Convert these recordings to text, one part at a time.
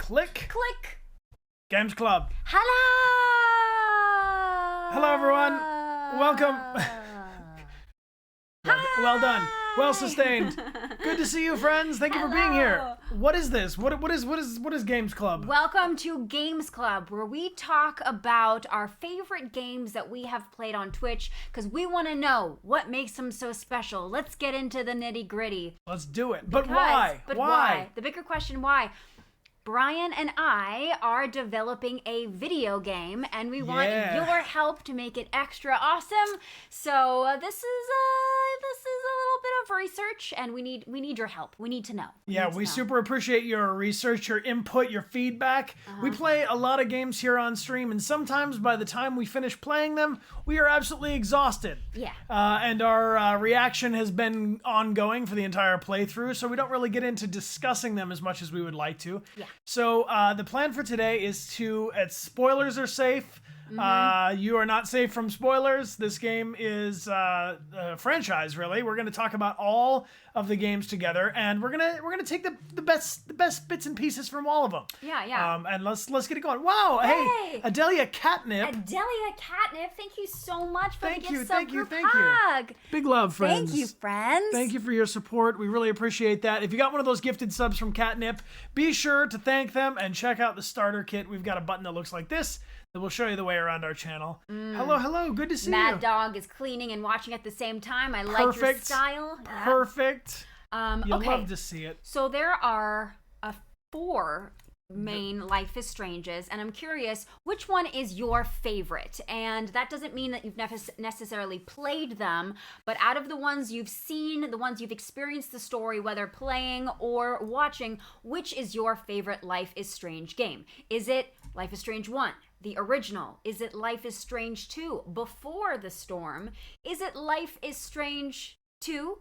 Click. Click. Games Club. Hello. Hello, everyone. Welcome. Well done. Well sustained. Good to see you, friends. Thank you for being here. What is this? What is Games Club? Welcome to Games Club, where we talk about our favorite games that we have played on Twitch, because we want to know what makes them so special. Let's get into the nitty-gritty. Let's do it. But why? Why? The bigger question, why? Brian and I are developing a video game, and we want your help to make it extra awesome. So this is a little bit of research, and we need your help. We need to know. We super appreciate your research, your input, your feedback. We play a lot of games here on stream, and sometimes by the time we finish playing them, we are absolutely exhausted. Yeah. And our reaction has been ongoing for the entire playthrough, so we don't really get into discussing them as much as we would like to. Yeah. So the plan for today is spoilers are safe. You are not safe from spoilers. This game is a franchise, really. We're going to talk about all of the games together, and we're gonna take the best bits and pieces from all of them. Yeah. And let's get it going. Wow. Hey, Adelia Catnip. Adelia Catnip, thank you so much for the gift thank you. hug. Big love, friends. Thank you, friends. Thank you for your support. We really appreciate that. If you got one of those gifted subs from Catnip, be sure to thank them and check out the starter kit. We've got a button that looks like this that will show you the way around our channel. Hello. Good to see you. Mad Dog is cleaning and watching at the same time. I like your style. Perfect. You'll okay. love to see it. So there are 4 main Life is Stranges, and I'm curious, which one is your favorite? And that doesn't mean that you've necessarily played them, but out of the ones you've seen, the ones you've experienced the story, whether playing or watching, which is your favorite Life is Strange game? Is it Life is Strange 1? The original? Is it Life is Strange 2, Before the Storm? Is it Life is Strange 2?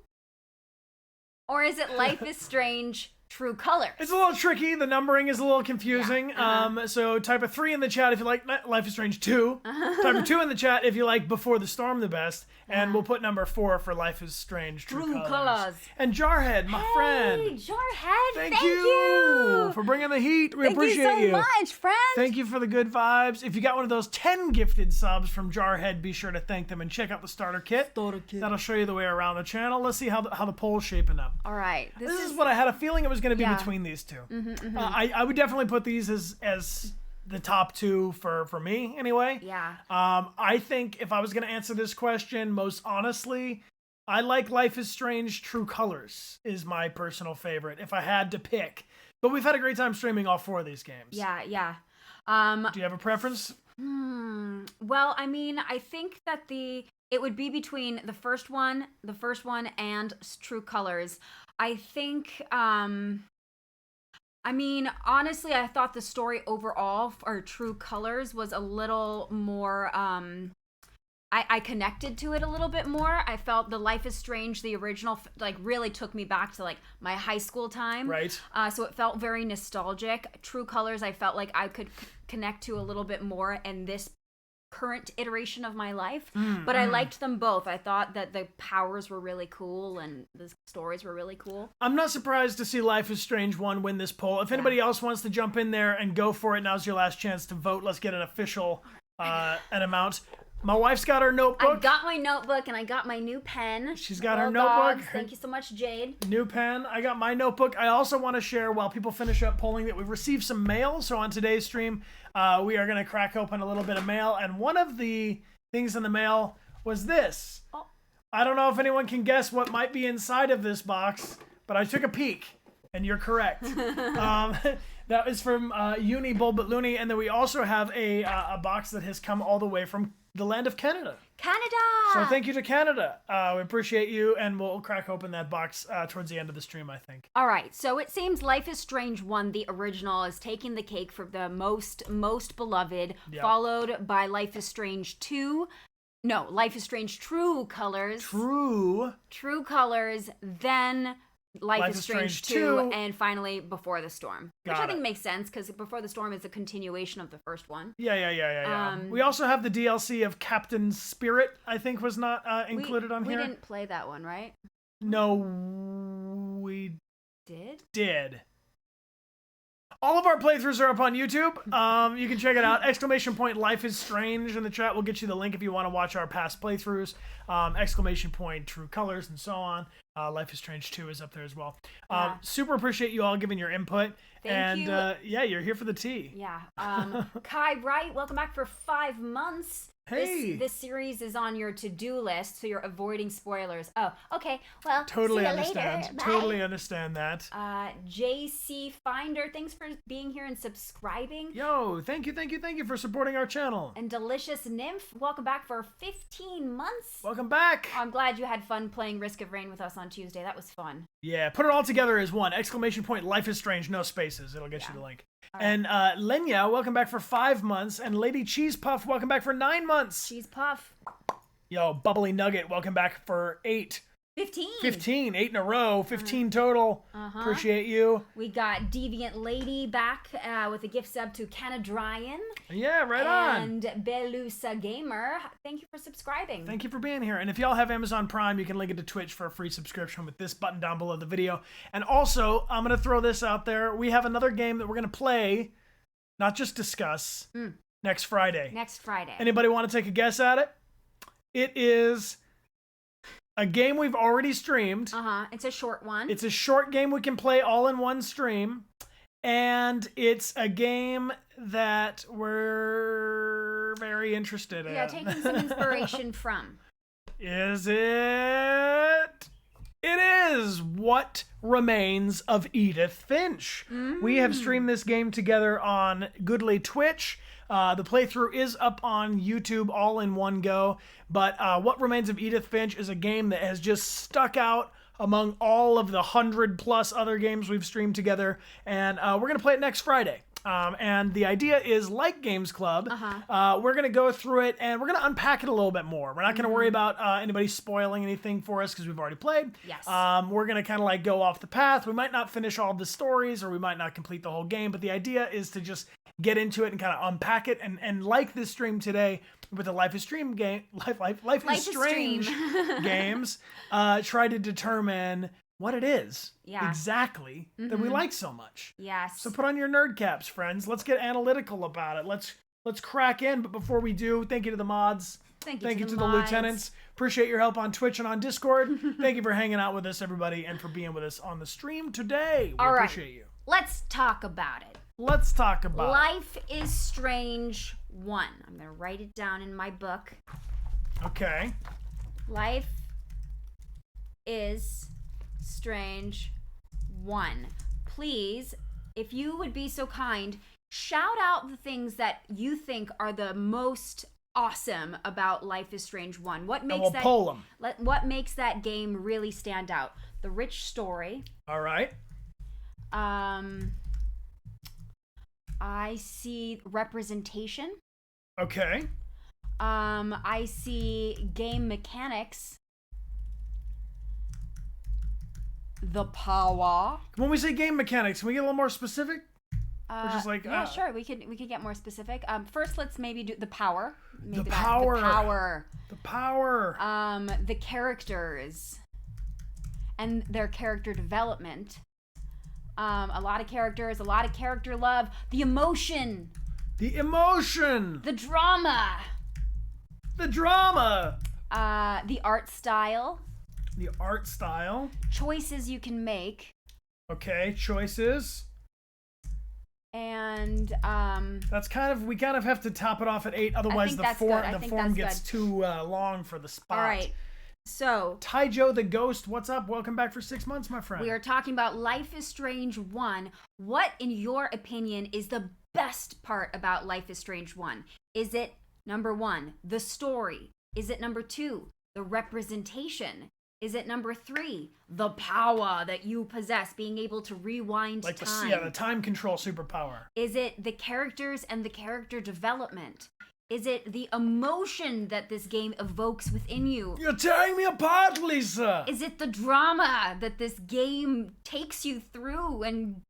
Or is it Life is Strange True Colors? It's a little tricky. The numbering is a little confusing. So type a 3 in the chat if you like Life is Strange 2. Type a 2 in the chat if you like Before the Storm the best. And we'll put number 4 for Life is Strange True Colors. And Jarhead, my friend. Hey, Jarhead, thank you for bringing the heat. We appreciate you. Thank you so much, friend. Thank you for the good vibes. If you got one of those 10 gifted subs from Jarhead, be sure to thank them and check out the starter kit. That'll show you the way around the channel. Let's see how the poll's shaping up. All right. This is what I had a feeling it was going to be between these two. I would definitely put these as the top 2 for me anyway. Yeah. I think if I was going to answer this question, most honestly, I like Life is Strange True Colors is my personal favorite if I had to pick. But we've had a great time streaming all 4 of these games. Yeah. Do you have a preference? Well, I mean, I think that it would be between the first one and True Colors. I think, I mean, honestly, I thought the story overall for True Colors was a little more, I connected to it a little bit more. I felt the Life is Strange, the original, really took me back to my high school time. Right. So it felt very nostalgic. True Colors, I felt like I could connect to a little bit more in this current iteration of my life. But I liked them both. I thought that the powers were really cool and the stories were really cool. I'm not surprised to see Life is Strange 1 win this poll. If anybody else wants to jump in there and go for it, now's your last chance to vote. Let's get an official an amount. My wife's got her notebook. I got my notebook and I got my new pen. She's got her notebook. Thank you so much, Jade. New pen. I got my notebook. I also want to share, while people finish up polling, that we've received some mail. So on today's stream, we are going to crack open a little bit of mail. And one of the things in the mail was this. Oh. I don't know if anyone can guess what might be inside of this box, but I took a peek, and you're correct. That is from Uni Bulbit Looney. And then we also have a box that has come all the way from the land of Canada. So thank you to Canada. We appreciate you, and we'll crack open that box towards the end of the stream, I think. All right, so it seems Life is Strange 1, the original, is taking the cake for the most beloved, followed by Life is Strange 2. No, Life is Strange True Colors. True Colors, then Life is Strange 2, and finally Before the Storm. Which I think makes sense, because Before the Storm is a continuation of the first one. Yeah. We also have the DLC of Captain Spirit, I think was not included on here. We didn't play that one, right? No, we did. All of our playthroughs are up on YouTube. You can check it out. Exclamation point Life is Strange in the chat. We'll get you the link if you want to watch our past playthroughs. Exclamation point True Colors and so on. Life is Strange 2 is up there as well. Super appreciate you all giving your input. Thank you. Yeah, you're here for the tea. Yeah. Kai Wright, welcome back for 5 months. Hey. This series is on your to-do list, so you're avoiding spoilers. Oh, okay. Well, Totally see you understand. later. Bye. Totally understand that. JC Finder, thanks for being here and subscribing. Yo, thank you for supporting our channel. And Delicious Nymph, welcome back for 15 months. Welcome back. I'm glad you had fun playing Risk of Rain with us on Tuesday. That was fun. Yeah, put it all together as one. Exclamation point Life is Strange, no spaces. It'll get you the link. And Lenya, welcome back for 5 months. And Lady Cheese Puff, welcome back for 9 months. Cheese Puff. Yo, Bubbly Nugget, welcome back for 8. 15. 8 in a row. 15 total. Appreciate you. We got Deviant Lady back with a gift sub to Canadryan. Yeah, right on. And Belusa Gamer, thank you for subscribing. Thank you for being here. And if y'all have Amazon Prime, you can link it to Twitch for a free subscription with this button down below the video. And also, I'm going to throw this out there. We have another game that we're going to play, not just discuss, next Friday. Next Friday. Anybody want to take a guess at it? It is a game we've already streamed. It's a short one. It's a short game we can play all in one stream. And it's a game that we're very interested in. Yeah, taking some inspiration from. Is it? It is What Remains of Edith Finch. We have streamed this game together on Goodly Twitch. The playthrough is up on YouTube all in one go. But What Remains of Edith Finch is a game that has just stuck out among all of the 100+ other games we've streamed together. And we're going to play it next Friday. And the idea is, like Games Club, we're going to go through it and we're going to unpack it a little bit more. We're not going to worry about anybody spoiling anything for us because we've already played. Yes. We're going to kind of like go off the path. We might not finish all the stories or we might not complete the whole game, but the idea is to just get into it and kind of unpack it. And like this stream today with the Life is Stream game, Life is Strange games, try to determine what it is exactly that we like so much. Yes. So put on your nerd caps, friends. Let's get analytical about it. Let's crack in. But before we do, thank you to the mods. Thank you to the mods. lieutenants. Appreciate your help on Twitch and on Discord. Thank you for hanging out with us, everybody, and for being with us on the stream today. We appreciate you. Let's talk about it. Let's talk about Life is Strange 1. I'm going to write it down in my book. Okay. Life is Strange 1. Please, if you would be so kind, shout out the things that you think are the most awesome about Life is Strange 1. What makes poll them. What makes that game really stand out? The rich story. All right. I see representation. Okay. I see game mechanics. The power. When we say game mechanics, can we get a little more specific? Or just like yeah, sure. We could get more specific. First, let's maybe do the power. Maybe the power. The power. The power. The characters and their character development. A lot of characters, a lot of character love. The emotion. The emotion. The drama. The drama. The art style. The art style. Choices you can make. Okay, choices. And that's we kind of have to top it off at 8, otherwise the form gets too long for the spot. All right. So, Taijo the Ghost, what's up? Welcome back for 6 months, my friend. We are talking about Life is Strange 1. What, in your opinion, is the best part about Life is Strange 1? Is it, number 1, the story? Is it number 2, the representation? Is it number 3, the power that you possess, being able to rewind time? The time control superpower. Is it the characters and the character development? Is it the emotion that this game evokes within you? You're tearing me apart, Lisa! Is it the drama that this game takes you through and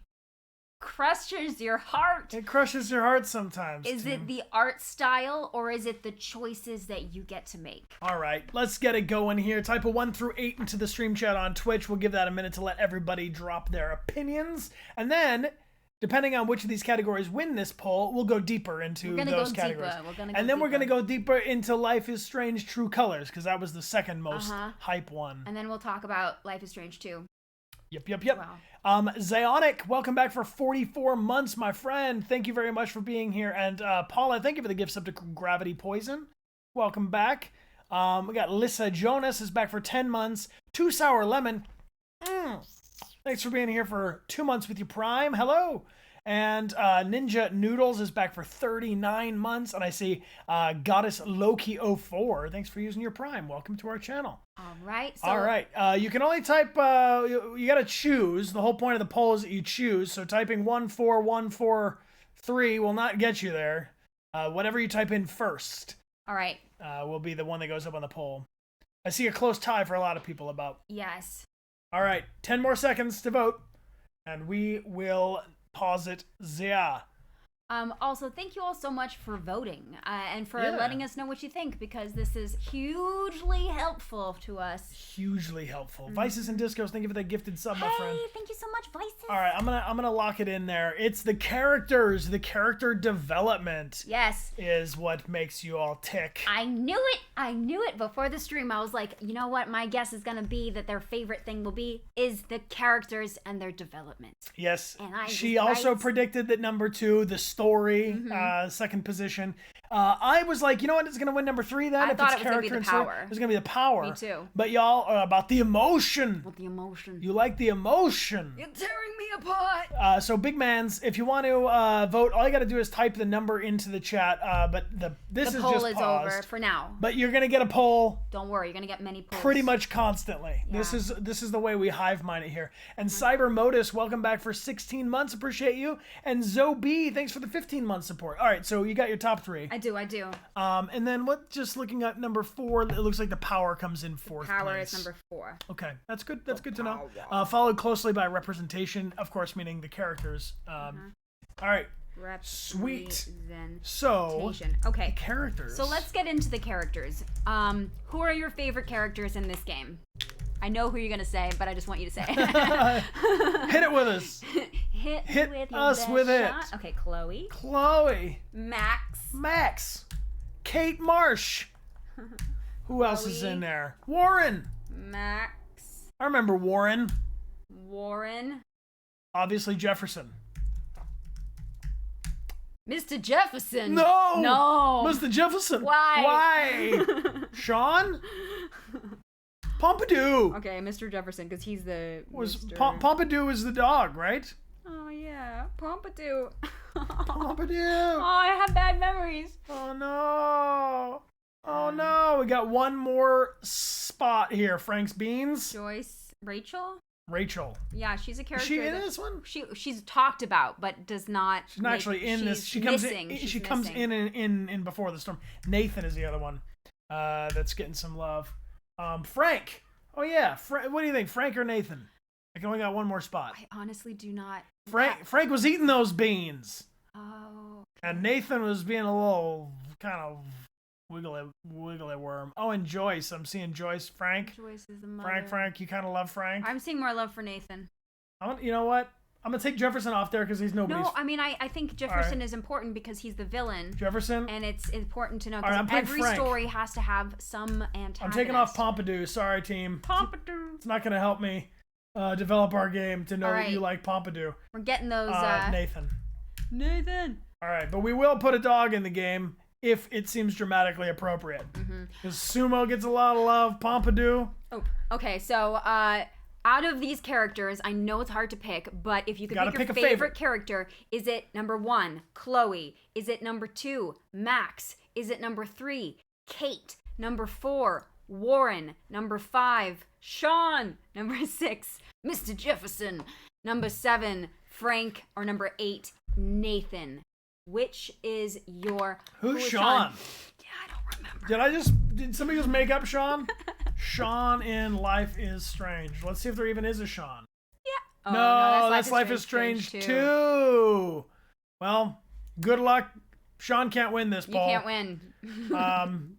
crushes your heart? It crushes your heart sometimes. Is it the art style, or is it the choices that you get to make? All right, let's get it going here. Type a 1 through 8 into the stream chat on Twitch. We'll give that a minute to let everybody drop their opinions. And then depending on which of these categories win this poll, we'll go deeper into those categories. And then we're going to go deeper into Life is Strange True Colors, because that was the second most hype one. And then we'll talk about Life is Strange 2. Yep. Wow. Zionic, welcome back for 44 months, my friend. Thank you very much for being here. And Paula, thank you for the gifts up to Gravity Poison. Welcome back. We got Lissa Jonas is back for 10 months. 2 Sour Lemon. Thanks for being here for 2 months with your Prime. Hello. And Ninja Noodles is back for 39 months. And I see Goddess Loki04. Thanks for using your Prime. Welcome to our channel. All right. All right. You can only type, you got to choose. The whole point of the poll is that you choose. So typing 14143 will not get you there. Whatever you type in first. All right. Will be the one that goes up on the poll. I see a close tie for a lot of people about. Yes. All right. 10 more seconds to vote. And we will pause it there. Also, thank you all so much for voting and for letting us know what you think, because this is hugely helpful to us. Hugely helpful. Vices and Discos, thank you for that gifted sub, my friend. Hey, thank you so much, Vices. All right, I'm gonna lock it in there. It's the characters, the character development. Yes. Is what makes you all tick. I knew it before the stream. I was like, you know what? My guess is gonna be that their favorite thing will be is the characters and their development. Yes. And she also predicted that number 2, the story, second position. I was like, you know what? It's going to win number 3 then. I if thought it's it was going to be the power. It was going to be the power. Me too. But y'all are about the emotion. With the emotion. You like the emotion. You're tearing me apart. So big mans, if you want to vote, all you got to do is type the number into the chat. But this the is poll just is paused. over for now. But you're going to get a poll. Don't worry, you're going to get many polls. Pretty much constantly. Yeah. This is the way we hive mind it here. And Cyber Modus, welcome back for 16 months. Appreciate you. And Zoe, thanks for the 15 month support. All right, so you got your top 3. I do. And then just looking at number 4, it looks like the power comes in 4th Power place. is number 4. Okay, that's good. That's good to know. Followed closely by representation, of course, meaning the characters. All right. Sweet. So, okay. Characters. So let's get into the characters. Who are your favorite characters in this game? I know who you're gonna say, but I just want you to say it. Hit it with us. Hit us with it. Okay, Chloe. Max. Kate Marsh. Who else is in there? Warren. Max. I remember Warren. Obviously Jefferson. Mr. Jefferson. No. Mr. Jefferson. Why? Sean. Pompidou. Okay, Mr. Jefferson, because he's the. Pompidou is the dog, right? Oh yeah, Pompidou. Pompidou. Oh, I have bad memories. Oh no. We got one more spot here. Frank's Beans. Joyce. Rachel. Yeah, she's a character. Is she in this one? She's talked about, but does not. She's not actually in this. She comes in before the storm. Nathan is the other one. That's getting some love. Frank. Oh yeah. What do you think, Frank or Nathan? I only got one more spot. I honestly do not. Frank was eating those beans. Oh. And Nathan was being a little kind of wiggly worm. Oh, and Joyce. I'm seeing Joyce. Frank. Joyce is the mother. Frank. You kind of love Frank. I'm seeing more love for Nathan. You know what? I'm gonna take Jefferson off there because he's nobody's. No, I mean I think Jefferson is important because he's the villain. Jefferson. And it's important to know because every Frank. Story has to have some antagonist. I'm taking off Pompidou. Sorry, team. Pompidou. It's not gonna help me develop our game to know that you like Pompidou. We're getting those. Nathan. All right, but we will put a dog in the game if it seems dramatically appropriate. Because Sumo gets a lot of love. Pompidou. Oh, okay. So out of these characters, I know it's hard to pick, but if you could pick your favorite character, is it number 1, Chloe? Is it number 2, Max? Is it number 3, Kate? Number 4, Warren. Number 5, Sean. Number 6, Mr. Jefferson. Number 7, Frank. Or number 8, Nathan. Which is your... Who's Sean? Yeah, I don't remember. Did somebody just make up Sean? Sean in Life is Strange. Let's see if there even is a Sean. Yeah. Oh, no, that's Life is Strange 2. Well, good luck. Sean can't win this poll. You can't win.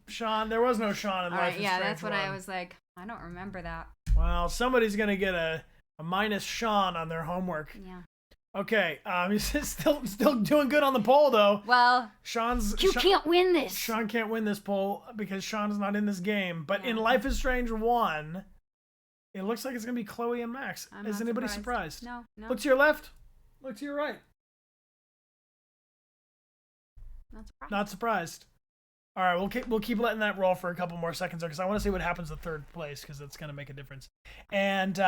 Sean, there was no Sean in Life is Strange. Yeah, that's what I was like. I don't remember that. Well, somebody's going to get a minus Sean on their homework. Yeah. Okay, he's still doing good on the poll though. Well, you Sean can't win this. Sean can't win this poll because Sean's not in this game. But Yeah. in Life is Strange 1, it looks like it's gonna be Chloe and Max. I'm Is not anybody surprised? No. Look to your left. Look to your right. Not surprised. Not surprised. All right, we'll keep letting that roll for a couple more seconds because I want to see what happens to third place because that's gonna make a difference. And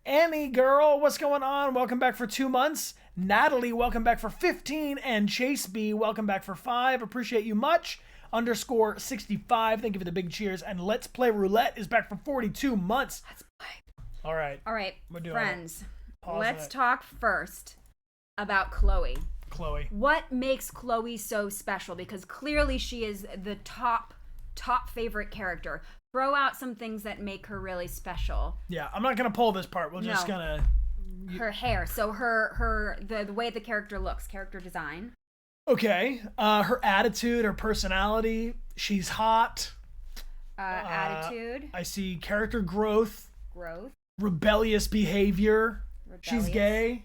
Annie girl, what's going on? Welcome back for 2 months. Natalie, welcome back for 15, and Chase B, welcome back for 5. Appreciate you much. _65, thank you for the big cheers. And Let's Play Roulette is back for 42 months. Let's play. All right, We're doing friends. Pause let's that. talk first about Chloe. Chloe. What makes Chloe so special? Because clearly she is the top favorite character. Throw out some things that make her really special. Yeah, I'm not gonna pull this part. We're just gonna. Her hair. So the way the character looks, character design. Okay. Her attitude, her personality. She's hot. Attitude. I see character growth. Growth. Rebellious behavior. She's Rebellious. gay.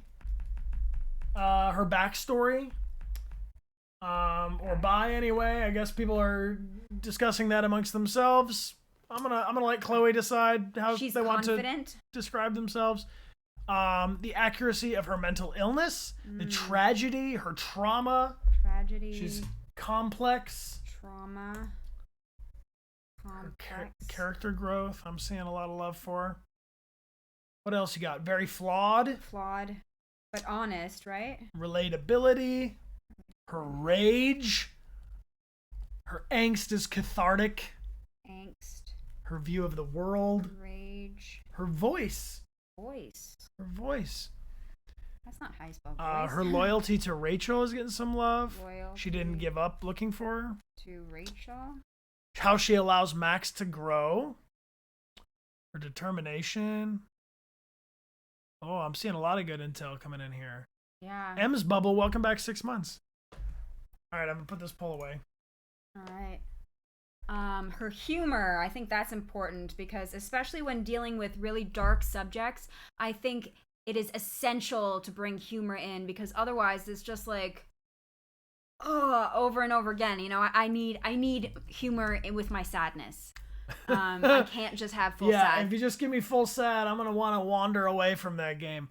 Her backstory. Or bi anyway. I guess people are discussing that amongst themselves. I'm gonna let Chloe decide how She's they want confident. to describe themselves. The accuracy of her mental illness, the tragedy, her trauma. Tragedy. She's complex. Trauma. Her Complex. character growth. I'm seeing a lot of love for her. What else you got? Very flawed. Flawed, but honest, right? Relatability. Her rage. Her angst is cathartic. Angst. Her view of the world. Rage. Her voice. Voice. Her voice. That's not how you spell voice. Her loyalty to Rachel is getting some love. Loyalty She didn't give up looking for her. to Rachel. How she allows Max to grow. Her determination. Oh, I'm seeing a lot of good intel coming in here. Yeah. M's Bubble, welcome back 6 months. All right, I'm going to put this poll away. All right. Her humor, I think that's important because especially when dealing with really dark subjects, I think it is essential to bring humor in because otherwise it's just like over and over again. You know, I need humor with my sadness. I can't just have full sad. If you just give me full sad, I'm going to want to wander away from that game.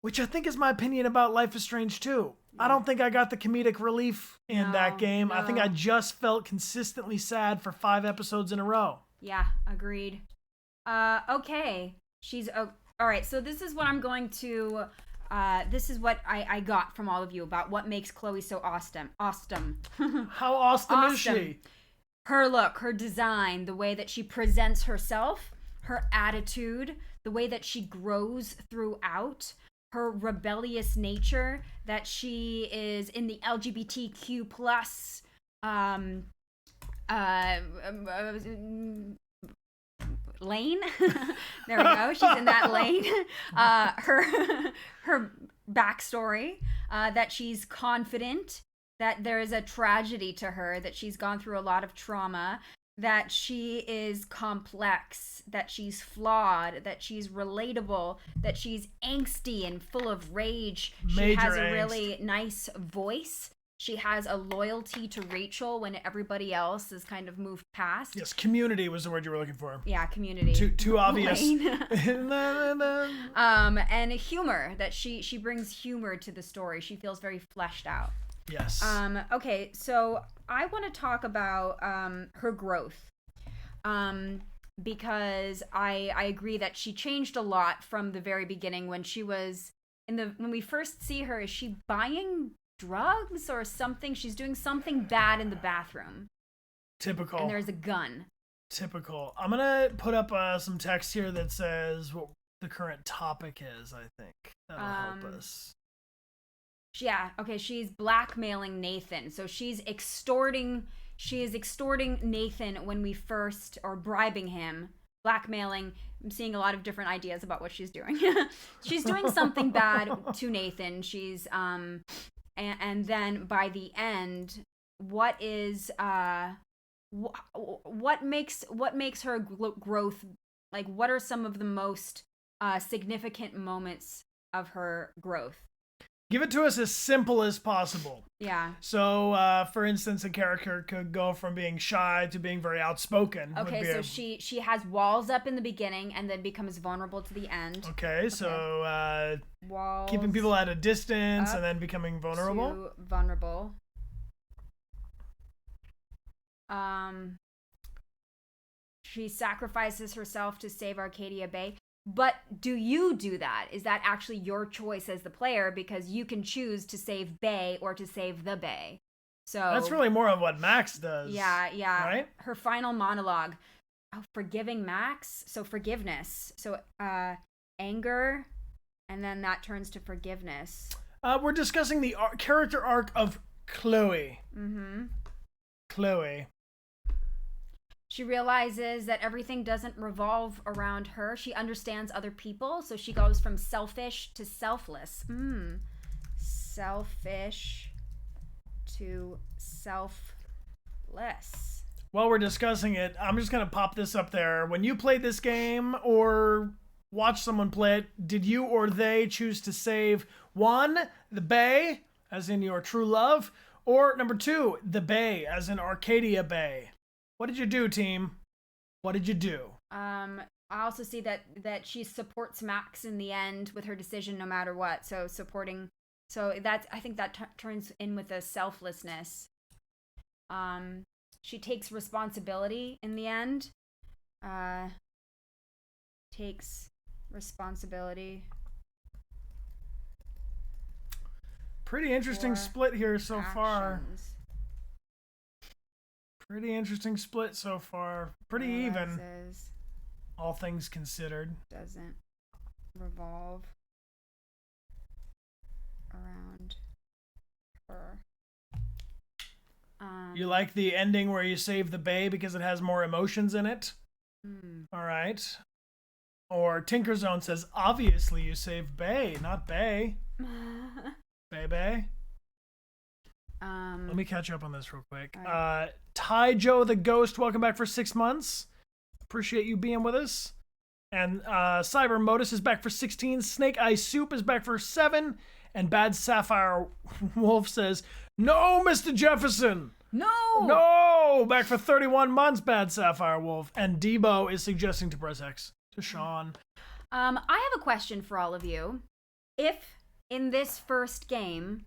Which I think is my opinion about Life is Strange 2. I don't think I got the comedic relief in that game. I think I just felt consistently sad for 5 episodes in a row. Yeah, agreed. Okay. All right, so this is what I'm going to... this is what I got from all of you about what makes Chloe so awesome. How awesome is she? Her look, her design, the way that she presents herself, her attitude, the way that she grows throughout, her rebellious nature, that she is in the LGBTQ plus lane. There we go. She's in that lane. Her backstory, that she's confident, that there is a tragedy to her, that she's gone through a lot of trauma, that she is complex, that she's flawed, that she's relatable, that she's angsty and full of rage. She has a really nice voice. She has a loyalty to Rachel when everybody else is kind of moved past. Yes, community was the word you were looking for. Yeah, community. Too obvious. And humor, that she brings humor to the story. She feels very fleshed out. Yes. Okay, so I want to talk about her growth. Because I agree that she changed a lot from the very beginning when she was when we first see her. Is she buying drugs or something? She's doing something bad in the bathroom. Typical. And there's a gun. Typical. I'm gonna put up some text here that says what the current topic is. I think that'll help us. Yeah, okay, she's blackmailing Nathan. So she is extorting Nathan when we first, or bribing him, blackmailing. I'm seeing a lot of different ideas about what she's doing. She's doing something bad to Nathan. She's and then by the end, what makes her growth, like what are some of the most significant moments of her growth? Give it to us as simple as possible. Yeah. So, for instance, a character could go from being shy to being very outspoken. Okay, so she has walls up in the beginning and then becomes vulnerable to the end. Okay, so Walls keeping people at a distance and then becoming vulnerable. to vulnerable. She sacrifices herself to save Arcadia Bay. But do you do that? Is that actually your choice as the player? Because you can choose to save Bay or to save the Bay. So That's really more of what Max does. Yeah. Right? Her final monologue. Oh, forgiving Max. So forgiveness. So anger, and then that turns to forgiveness. We're discussing the character arc of Chloe. Mm-hmm. Chloe. She realizes that everything doesn't revolve around her. She understands other people, so she goes from selfish to selfless. Selfish to selfless. While we're discussing it, I'm just going to pop this up there. When you played this game or watched someone play it, did you or they choose to save 1, the Bay, as in your true love, or number 2, the Bay, as in Arcadia Bay? What did you do, team? What did you do? I also see that she supports Max in the end with her decision no matter what. So supporting, I think that turns in with a selflessness. She takes responsibility in the end. Takes responsibility. Pretty interesting split here so far. Pretty interesting split so far. Pretty even. All things considered. Doesn't revolve around her. You like the ending where you save the Bay because it has more emotions in it? All right. Or Tinkerzone says, obviously you save Bay, not Bay. Bay. Let me catch up on this real quick. Right. Ty Joe the Ghost, welcome back for 6 months. Appreciate you being with us. And Cyber Modus is back for 16. Snake Eye Soup is back for 7. And Bad Sapphire Wolf says, no, Mr. Jefferson. No, back for 31 months, Bad Sapphire Wolf. And Debo is suggesting to press X to Sean. I have a question for all of you. If in this first game,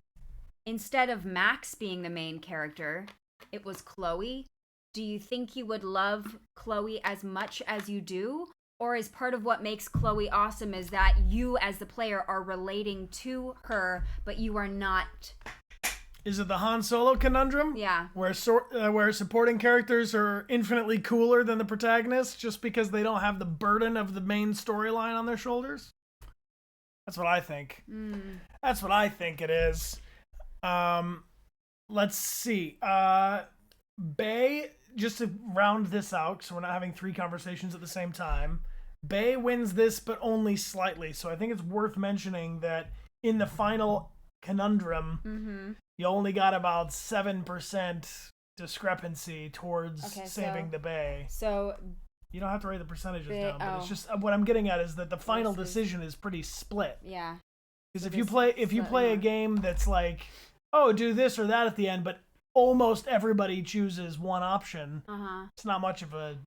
instead of Max being the main character, it was Chloe, do you think you would love Chloe as much as you do? Or is part of what makes Chloe awesome is that you as the player are relating to her, but you are not? Is it the Han Solo conundrum? Yeah. Where supporting characters are infinitely cooler than the protagonists just because they don't have the burden of the main storyline on their shoulders? That's what I think. That's what I think it is. Let's see. Bay, just to round this out, so we're not having 3 conversations at the same time. Bay wins this, but only slightly. So I think it's worth mentioning that in the final conundrum, you only got about 7% discrepancy towards saving the Bay. So you don't have to write the percentages down, but it's just what I'm getting at is that the final decision is pretty split. Yeah. Because if you play a game that's like, oh, do this or that at the end, but almost everybody chooses one option, it's not much of a...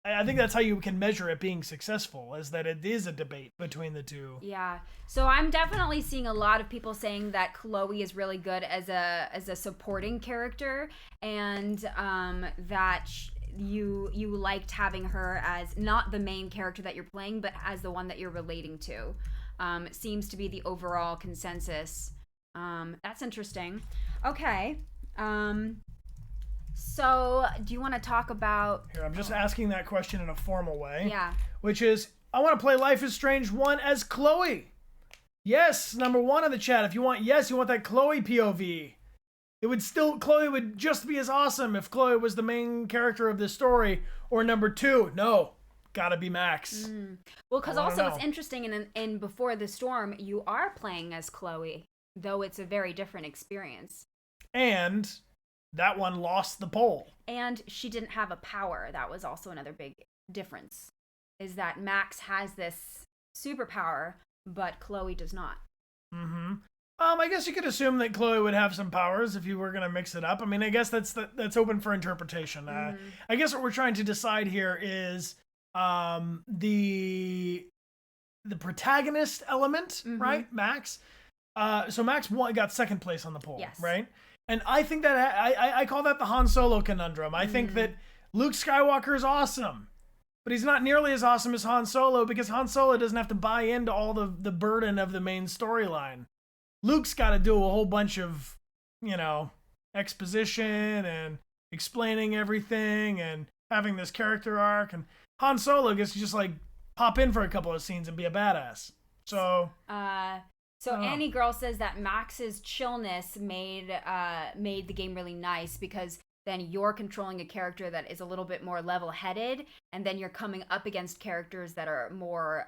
I think that's how you can measure it being successful, is that it is a debate between the two. Yeah. So I'm definitely seeing a lot of people saying that Chloe is really good as a supporting character, and that you liked having her as not the main character that you're playing, but as the one that you're relating to. It seems to be the overall consensus. That's interesting. Okay. So, do you want to talk about... Here, I'm just asking that question in a formal way. Yeah. Which is, I want to play Life is Strange 1 as Chloe. Yes, number 1 in the chat. If you want that Chloe POV. Chloe would just be as awesome if Chloe was the main character of this story. Or number 2, no, gotta be Max. Well, because also it's interesting in Before the Storm, you are playing as Chloe, though it's a very different experience. And that one lost the poll. And she didn't have a power. That was also another big difference, is that Max has this superpower, but Chloe does not. I guess you could assume that Chloe would have some powers if you were going to mix it up. I mean, I guess that's open for interpretation. I guess what we're trying to decide here is the protagonist element, right? Max. So Max got second place on the poll, Yes. right? And I think that I call that the Han Solo conundrum. I think that Luke Skywalker is awesome, but he's not nearly as awesome as Han Solo because Han Solo doesn't have to buy into all the burden of the main storyline. Luke's got to do a whole bunch of, exposition and explaining everything and having this character arc. And Han Solo gets to just like pop in for a couple of scenes and be a badass. So Annie Girl says that Max's chillness made the game really nice because then you're controlling a character that is a little bit more level-headed, and then you're coming up against characters that are more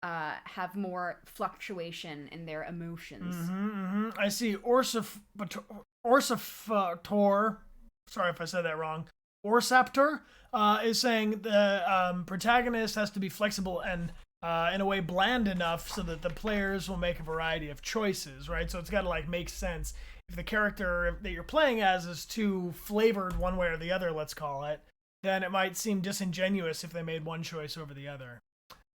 have more fluctuation in their emotions. I see Orsifator. Sorry if I said that wrong. Orsaptor is saying the protagonist has to be flexible and in a way bland enough so that the players will make a variety of choices, right? So it's got to like make sense. If the character that you're playing as is too flavored one way or the other, let's call it, then it might seem disingenuous if they made one choice over the other.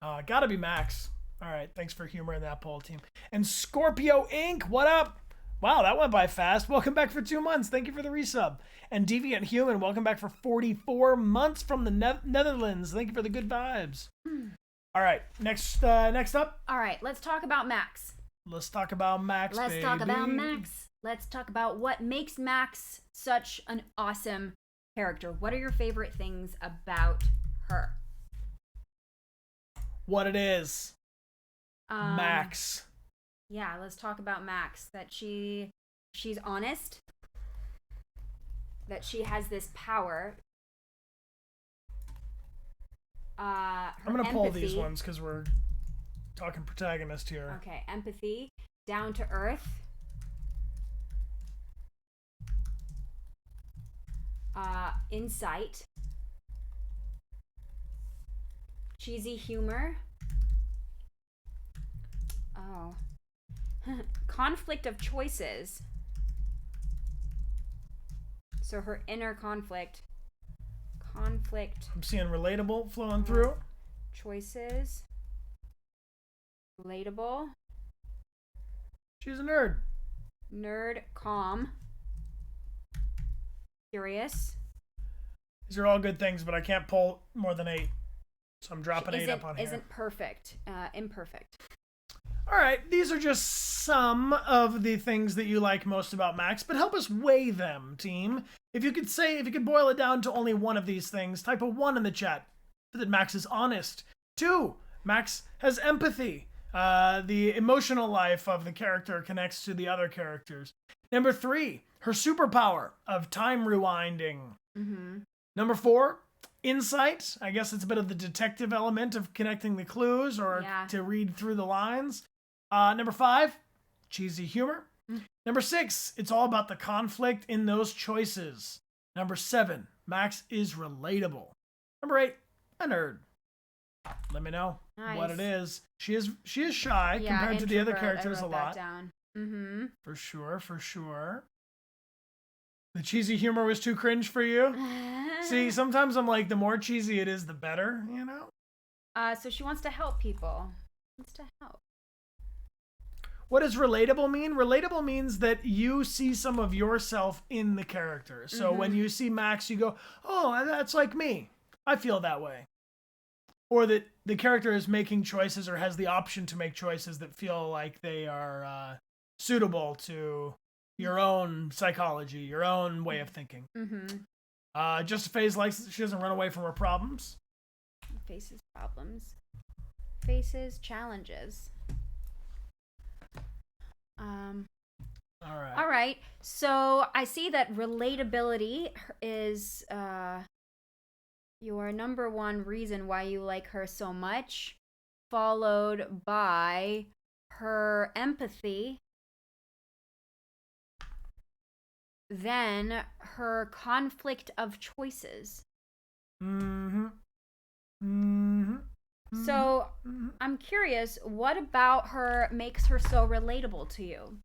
Gotta be Max. All right, thanks for humor in that poll, team. And Scorpio Inc., what up? Wow, that went by fast. Welcome back for 2 months. Thank you for the resub. And Deviant Human, welcome back for 44 months from the Netherlands. Thank you for the good vibes. All right, next up. All right, let's talk about Max. Let's talk about Max, Let's talk about Max. Let's talk about what makes Max such an awesome character. What are your favorite things about her? What it is. Max. Yeah, let's talk about Max. That she's honest. That she has this power. I'm going to pull these ones because we're talking protagonist here. Okay, empathy, down to earth. Insight. Cheesy humor. Oh. Conflict of choices. So her inner conflict. I'm seeing relatable flowing through. Choices. Relatable. She's a nerd. Nerd, calm. Curious. These are all good things, but I can't pull more than 8. So I'm dropping 8 up on here. Isn't perfect. Imperfect. All right, these are just some of the things that you like most about Max, but help us weigh them, team. If you could boil it down to only one of these things, type a 1 in the chat. That Max is honest. 2, Max has empathy. The emotional life of the character connects to the other characters. Number 3, her superpower of time rewinding. Number 4, insight. I guess it's a bit of the detective element of connecting the clues or to read through the lines. Number 5, cheesy humor. Number 6, it's all about the conflict in those choices. Number 7, Max is relatable. Number 8, a nerd. Let me know what it is. She is shy compared to the other characters a lot. Down. For sure. The cheesy humor was too cringe for you? See, sometimes I'm like, the more cheesy it is, the better, So she wants to help people. Wants to help. What does relatable mean? Relatable means that you see some of yourself in the character. So when you see Max, you go, oh, that's like me. I feel that way. Or that the character is making choices or has the option to make choices that feel like they are suitable to your own psychology, your own way of thinking. Just a phase like she doesn't run away from her problems. Faces problems. Faces challenges. All right. So I see that relatability is your number one reason why you like her so much, followed by her empathy, then her conflict of choices. So I'm curious, what about her makes her so relatable to you?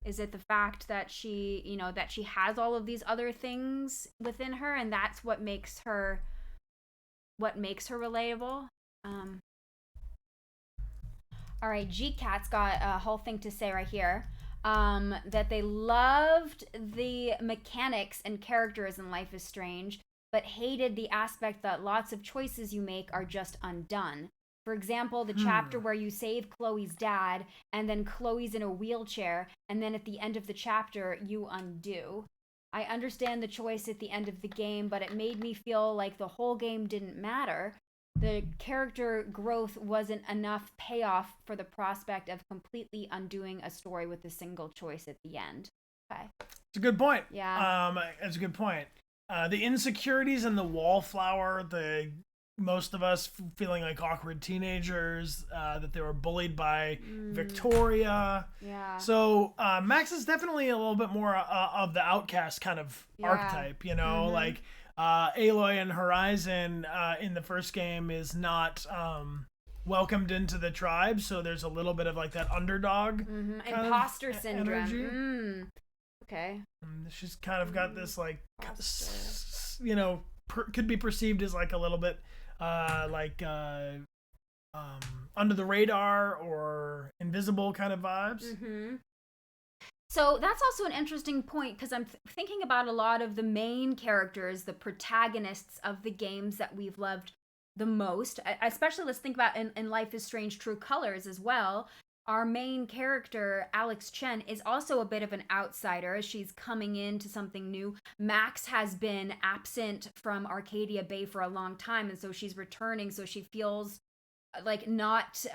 Is it the fact that that she has all of these other things within her, and that's what makes her relatable? All right, GCat's got a whole thing to say right here. That they loved the mechanics and characters in Life is Strange, but hated the aspect that lots of choices you make are just undone. For example, the chapter where you save Chloe's dad, and then Chloe's in a wheelchair, and then at the end of the chapter, you undo. I understand the choice at the end of the game, but it made me feel like the whole game didn't matter. The character growth wasn't enough payoff for the prospect of completely undoing a story with a single choice at the end. Okay. It's a good point. Yeah. It's a good point. The insecurities in the wallflower, most of us feeling like awkward teenagers, that they were bullied by Victoria. Yeah. So Max is definitely a little bit more of the outcast kind of archetype, like Aloy and Horizon in the first game is not welcomed into the tribe, so there's a little bit of like that underdog imposter syndrome. Okay. She's kind of got this like could be perceived as like a little bit under the radar or invisible kind of vibes. So that's also an interesting point, because I'm thinking about a lot of the main characters, the protagonists of the games that we've loved the most. Especially, let's think about in Life is Strange True Colors as well. Our main character, Alex Chen, is also a bit of an outsider as she's coming into something new. Max has been absent from Arcadia Bay for a long time, and so she's returning, so she feels like not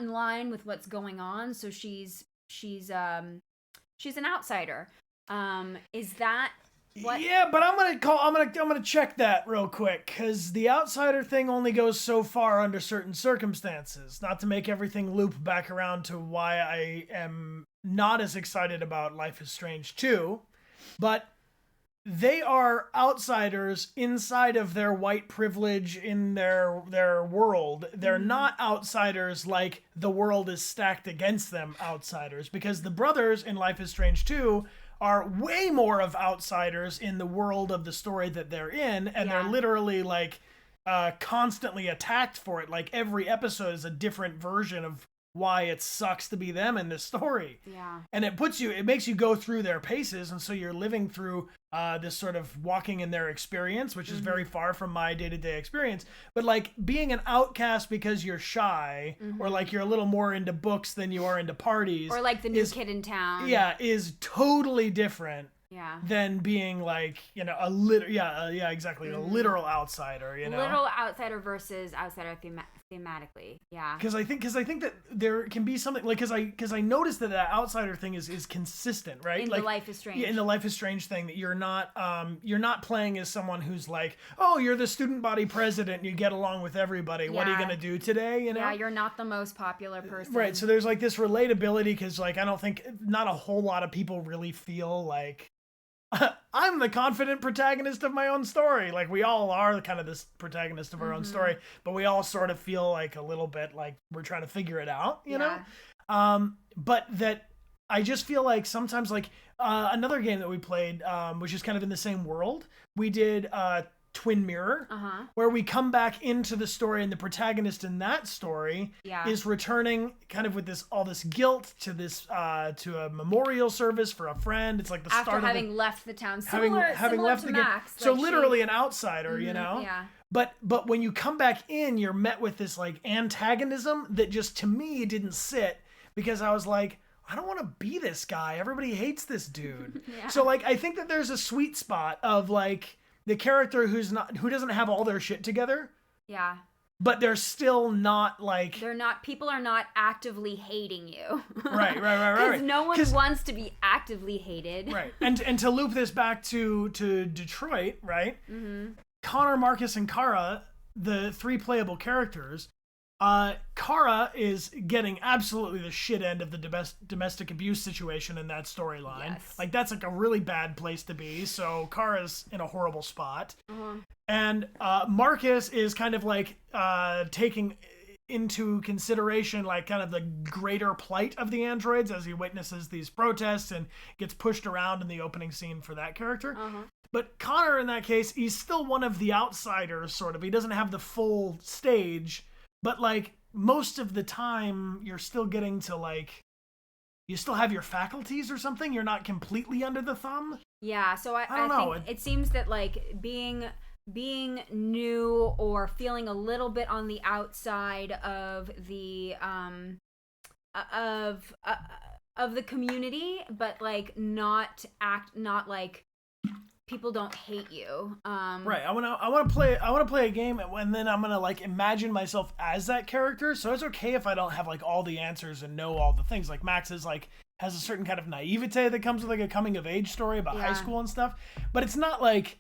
in line with what's going on, so she's an outsider. Is that what? Yeah, but I'm gonna check that real quick, because the outsider thing only goes so far under certain circumstances. Not to make everything loop back around to why I am not as excited about Life is Strange 2, but they are outsiders inside of their white privilege in their world. They're not outsiders like the world is stacked against them outsiders, because the brothers in Life is Strange 2 are way more of outsiders in the world of the story that they're in, and they're literally like constantly attacked for it. Like every episode is a different version of why it sucks to be them in this story. Yeah. And it makes you go through their paces, and so you're living through this sort of walking in their experience, which is very far from my day-to-day experience. But like being an outcast because you're shy, or like you're a little more into books than you are into parties, or like the new kid in town. Yeah, is totally different. Yeah. Than being like, a exactly, a literal outsider, Literal outsider versus outsider thematically. Yeah. Because I think that there can be something like, because I noticed that outsider thing is consistent, right? In like, the Life is Strange. Yeah, in the Life is Strange thing, that you're not playing as someone who's like, oh, you're the student body president and you get along with everybody. Yeah. What are you gonna do today? Yeah, you're not the most popular person. Right. So there's like this relatability, because like I don't think not a whole lot of people really feel like I'm the confident protagonist of my own story. Like we all are kind of this protagonist of our own story, but we all sort of feel like a little bit like we're trying to figure it out, you know? But that I just feel like sometimes like another game that we played, which is kind of in the same world, we did Twin Mirror, where we come back into the story, and the protagonist in that story is returning kind of with all this guilt to this to a memorial service for a friend. It's like the after start having of left the town, having left to the Max. So literally an outsider, you know. Yeah. But when you come back in, you're met with this like antagonism that just to me didn't sit, because I was like, I don't want to be this guy. Everybody hates this dude. So like I think that there's a sweet spot of like the character who doesn't have all their shit together. Yeah. But they're still not like... People are not actively hating you. Right. Because no one wants to be actively hated. Right. And to loop this back to Detroit, right? Connor, Marcus, and Kara, the three playable characters, Kara is getting absolutely the shit end of the domestic abuse situation in that storyline. Yes. Like, that's like a really bad place to be. So Kara's in a horrible spot. And Marcus is kind of like taking into consideration like kind of the greater plight of the androids as he witnesses these protests and gets pushed around in the opening scene for that character. But Connor, in that case, he's still one of the outsiders, sort of. He doesn't have the full stage, but like most of the time you're still getting to like, you still have your faculties or something. You're not completely under the thumb. Yeah, so I don't know. think it seems that like being new or feeling a little bit on the outside of the of the community, but like not like people don't hate you. Right. I want to play a game, and then I'm gonna like imagine myself as that character. So it's okay if I don't have like all the answers and know all the things. Like Max is like has a certain kind of naivete that comes with like a coming of age story about high school and stuff. But it's not like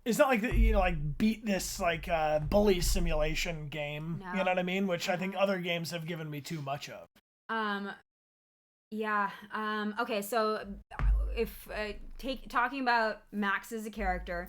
you know, like beat this like bully simulation game. No. You know what I mean? Which I think other games have given me too much of. Yeah. Okay, so if talking about Max as a character,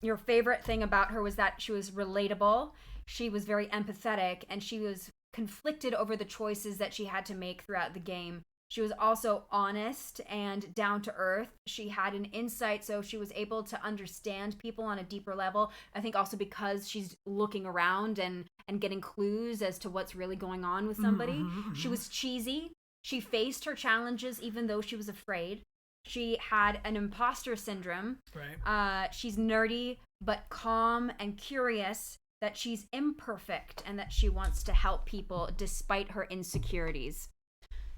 your favorite thing about her was that she was relatable, she was very empathetic, and she was conflicted over the choices that she had to make throughout the game. She was also honest and down to earth. She had an insight, so she was able to understand people on a deeper level. I think also because she's looking around and getting clues as to what's really going on with somebody. She was cheesy. She faced her challenges even though she was afraid. She had an imposter syndrome. Right. She's nerdy, but calm and curious, that she's imperfect, and that she wants to help people despite her insecurities.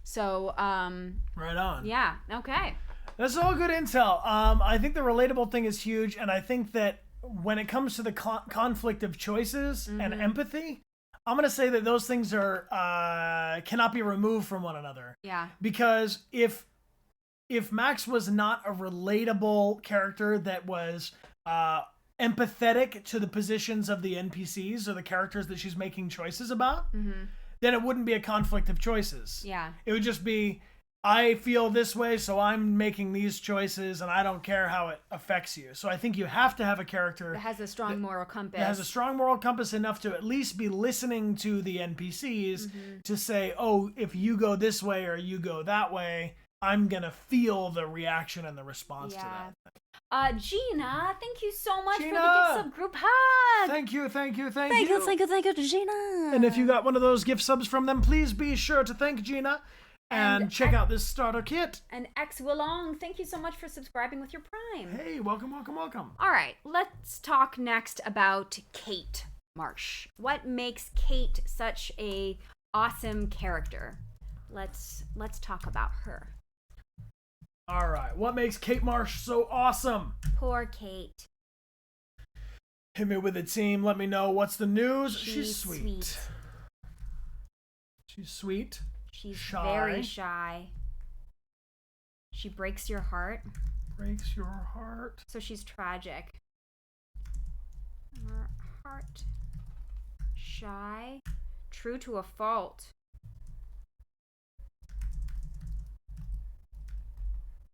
So, right on. Yeah, okay. That's all good intel. I think the relatable thing is huge, and I think that when it comes to the conflict of choices and empathy, I'm going to say that those things are cannot be removed from one another. Yeah. Because if Max was not a relatable character that was empathetic to the positions of the NPCs or the characters that she's making choices about, then it wouldn't be a conflict of choices. Yeah. It would just be, I feel this way, so I'm making these choices, and I don't care how it affects you. So I think you have to have a character that has a strong moral compass. That has a strong moral compass enough to at least be listening to the NPCs to say, oh, if you go this way or you go that way, I'm going to feel the reaction and the response to that. Gina, thank you so much Gina! for the gift sub group hug. Thank you, Gina. And if you got one of those gift subs from them, please be sure to thank Gina and check out this starter kit. And X Willong, thank you so much for subscribing with your Prime. Hey, welcome. All right, let's talk next about Kate Marsh. What makes Kate such a awesome character? Let's talk about her. All right, what makes Kate Marsh so awesome? Poor Kate. Hit me with it, team. Let me know what's the news. She's sweet. She's sweet. She's shy. Very shy. She breaks your heart. Breaks your heart. So she's tragic. Her heart. Shy. True to a fault.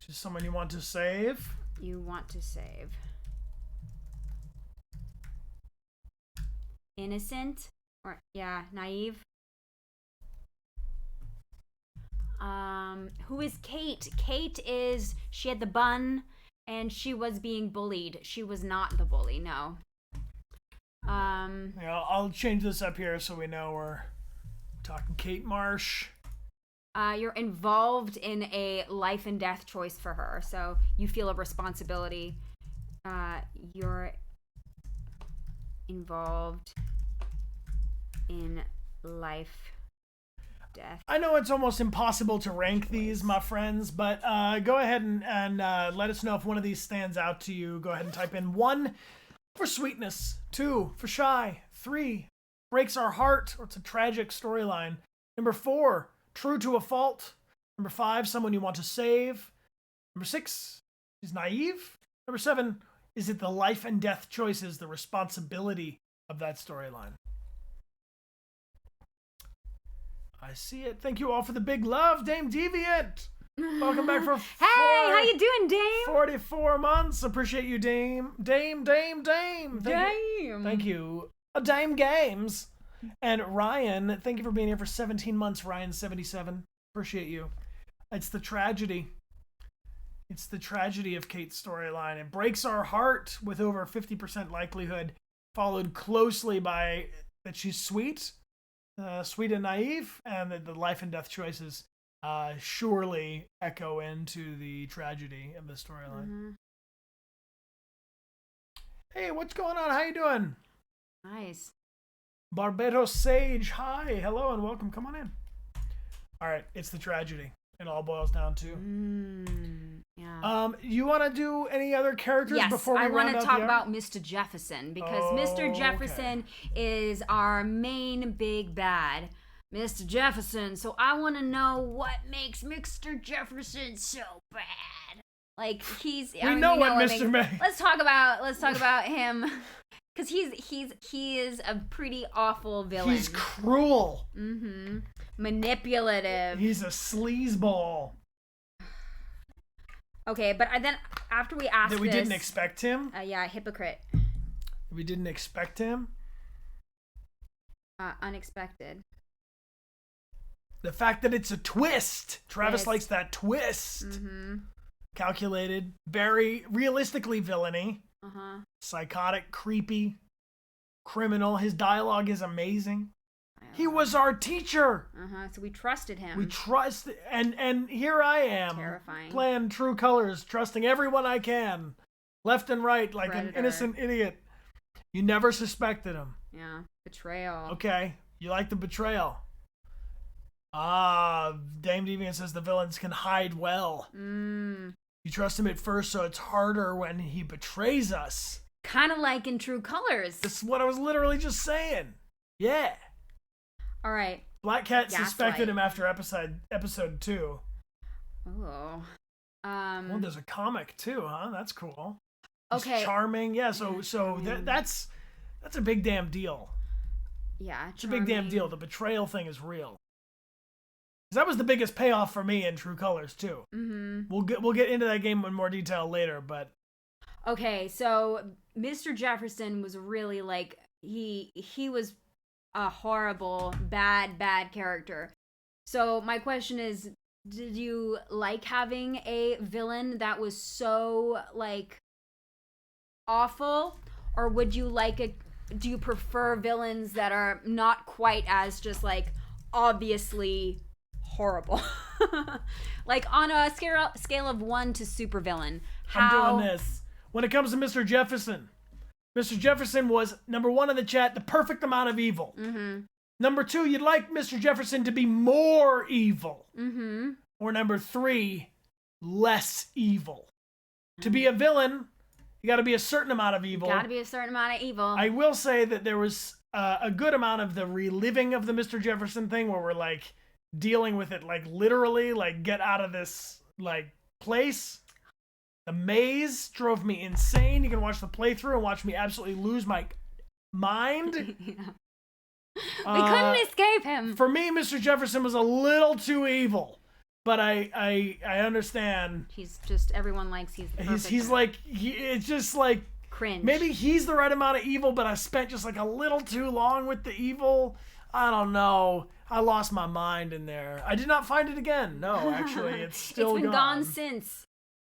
She's someone you want to save. You want to save. Innocent. Or, naive. Who is Kate? Kate she had the bun and she was being bullied. She was not the bully, no. I'll change this up here so we know we're talking Kate Marsh. You're involved in a life and death choice for her, so you feel a responsibility. You're involved in life, death. I know it's almost impossible to rank these, my friends, but go ahead and let us know if one of these stands out to you. Go ahead and type in 1 for sweetness, 2 for shy, 3 breaks our heart, or it's a tragic storyline. Number 4, true to a fault. Number 5, someone you want to save. Number 6 is naive. Number 7, is it the life and death choices, the responsibility of that storyline? I see it. Thank you all for the big love, Dame Deviant. Welcome back for how you doing, Dame? 44 months. Appreciate you, Dame. Dame. Thank you. Dame Games. And Ryan, thank you for being here for 17 months, Ryan77. Appreciate you. It's the tragedy. It's the tragedy of Kate's storyline. It breaks our heart with over 50% likelihood, followed closely by that she's sweet and naive, and that the life and death choices surely echo into the tragedy of the storyline. Mm-hmm. Hey, what's going on? How you doing? Nice. Barbados Sage, hi, hello, and welcome. Come on in. All right, it's the tragedy. It all boils down to. Yeah. You want to do any other characters before we round out the I want to talk about Mr. Jefferson, because Mr. Jefferson is our main big bad. Mr. Jefferson. So I want to know what makes Mr. Jefferson so bad. Like he's. We know what Mr. Makes. Let's talk about him, because he is a pretty awful villain. He's cruel. Mm-hmm. Manipulative. He's a sleazeball. Okay, but then after we asked that we didn't expect him. Yeah, hypocrite. We didn't expect him. Unexpected. The fact that it's a twist. Travis likes that twist. Mm-hmm. Calculated, very realistically villainy. Uh-huh. Psychotic, creepy, criminal. His dialogue is amazing. He was our teacher. Uh-huh. So we trusted him. We trust, and here I am. Terrifying. Playing true colors, trusting everyone I can. Left and right, like Predator. an innocent idiot. You never suspected him. Yeah. Betrayal. Okay. You like the betrayal. Dame Deviant says the villains can hide well. You trust him at first, so it's harder when he betrays us. Kind of like in True Colors. This is what I was literally just saying. Yeah. All right. Black Cat suspected him after episode 2. Oh. Well, there's a comic too, huh? That's cool. Okay. He's charming. Yeah. So that's a big damn deal. Yeah. It's a big damn deal. The betrayal thing is real. That was the biggest payoff for me in True Colors too. Mm-hmm. We'll get into that game in more detail later, but okay. So Mr. Jefferson was really like he was a horrible, bad character. So my question is, did you like having a villain that was so like awful, or would you do you prefer villains that are not quite as just like obviously horrible? Like on a scale of 1 to supervillain, I'm doing this. When it comes to Mr. Jefferson was number 1 in the chat, the perfect amount of evil. Mm-hmm. Number 2, you'd like Mr. Jefferson to be more evil. Mm-hmm. Or number 3, less evil. To be a villain, you got to be a certain amount of evil. Got to be a certain amount of evil. I will say that there was a good amount of the reliving of the Mr. Jefferson thing where we're like dealing with it, like literally, like get out of this like place. The maze drove me insane. You can watch the playthrough and watch me absolutely lose my mind. Yeah. We couldn't escape him. For me, Mr. Jefferson was a little too evil, but I understand. He's just, everyone likes he's like it's just like cringe. Maybe he's the right amount of evil, but I spent just like a little too long with the evil. I don't know. I lost my mind in there. I did not find it again. No, actually, it's still gone. It's been gone since.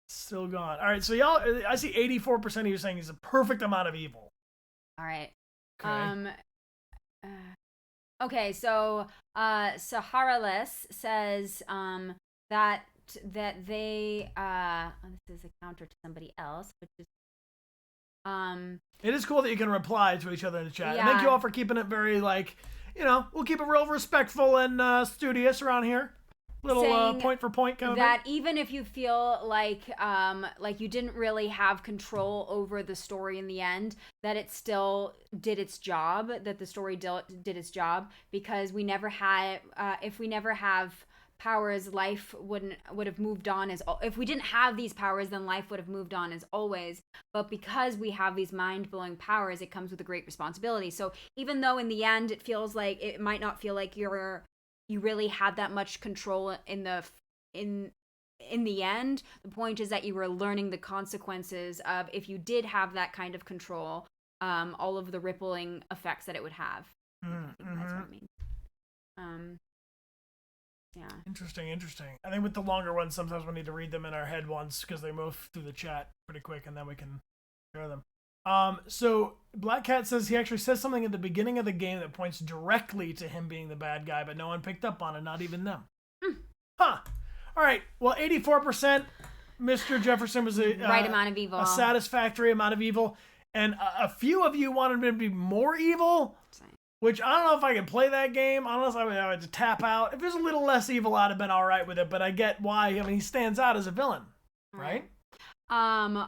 Still gone. All right, so y'all, I see 84% of you saying he's a perfect amount of evil. All right. Okay. Okay, so Saharaless says that they this is a counter to somebody else, which is it is cool that you can reply to each other in the chat. Yeah. And thank you all for keeping it very we'll keep it real respectful and studious around here. Little point for point kind of that thing. Even if you feel like you didn't really have control over the story in the end, that it still did its job, that the story did its job, because we never had if we never have powers, life would have moved on if we didn't have these powers, then life would have moved on as always. But because we have these mind-blowing powers, it comes with a great responsibility. So even though in the end it feels like it might not feel like you're you really had that much control in the end. The point is that you were learning the consequences of if you did have that kind of control, all of the rippling effects that it would have. Mm-hmm. That's what I mean. Yeah. Interesting. I think with the longer ones, sometimes we need to read them in our head once because they move through the chat pretty quick, and then we can share them. So Black Cat says he actually says something at the beginning of the game that points directly to him being the bad guy, but no one picked up on it, not even them. Huh. All right. Well, 84%. Mr. Jefferson was a right amount of evil. A satisfactory amount of evil, and a few of you wanted him to be more evil. Which I don't know if I could play that game. I don't know if I would have to tap out. If it was a little less evil, I'd have been all right with it. But I get why. I mean, he stands out as a villain, right? Okay.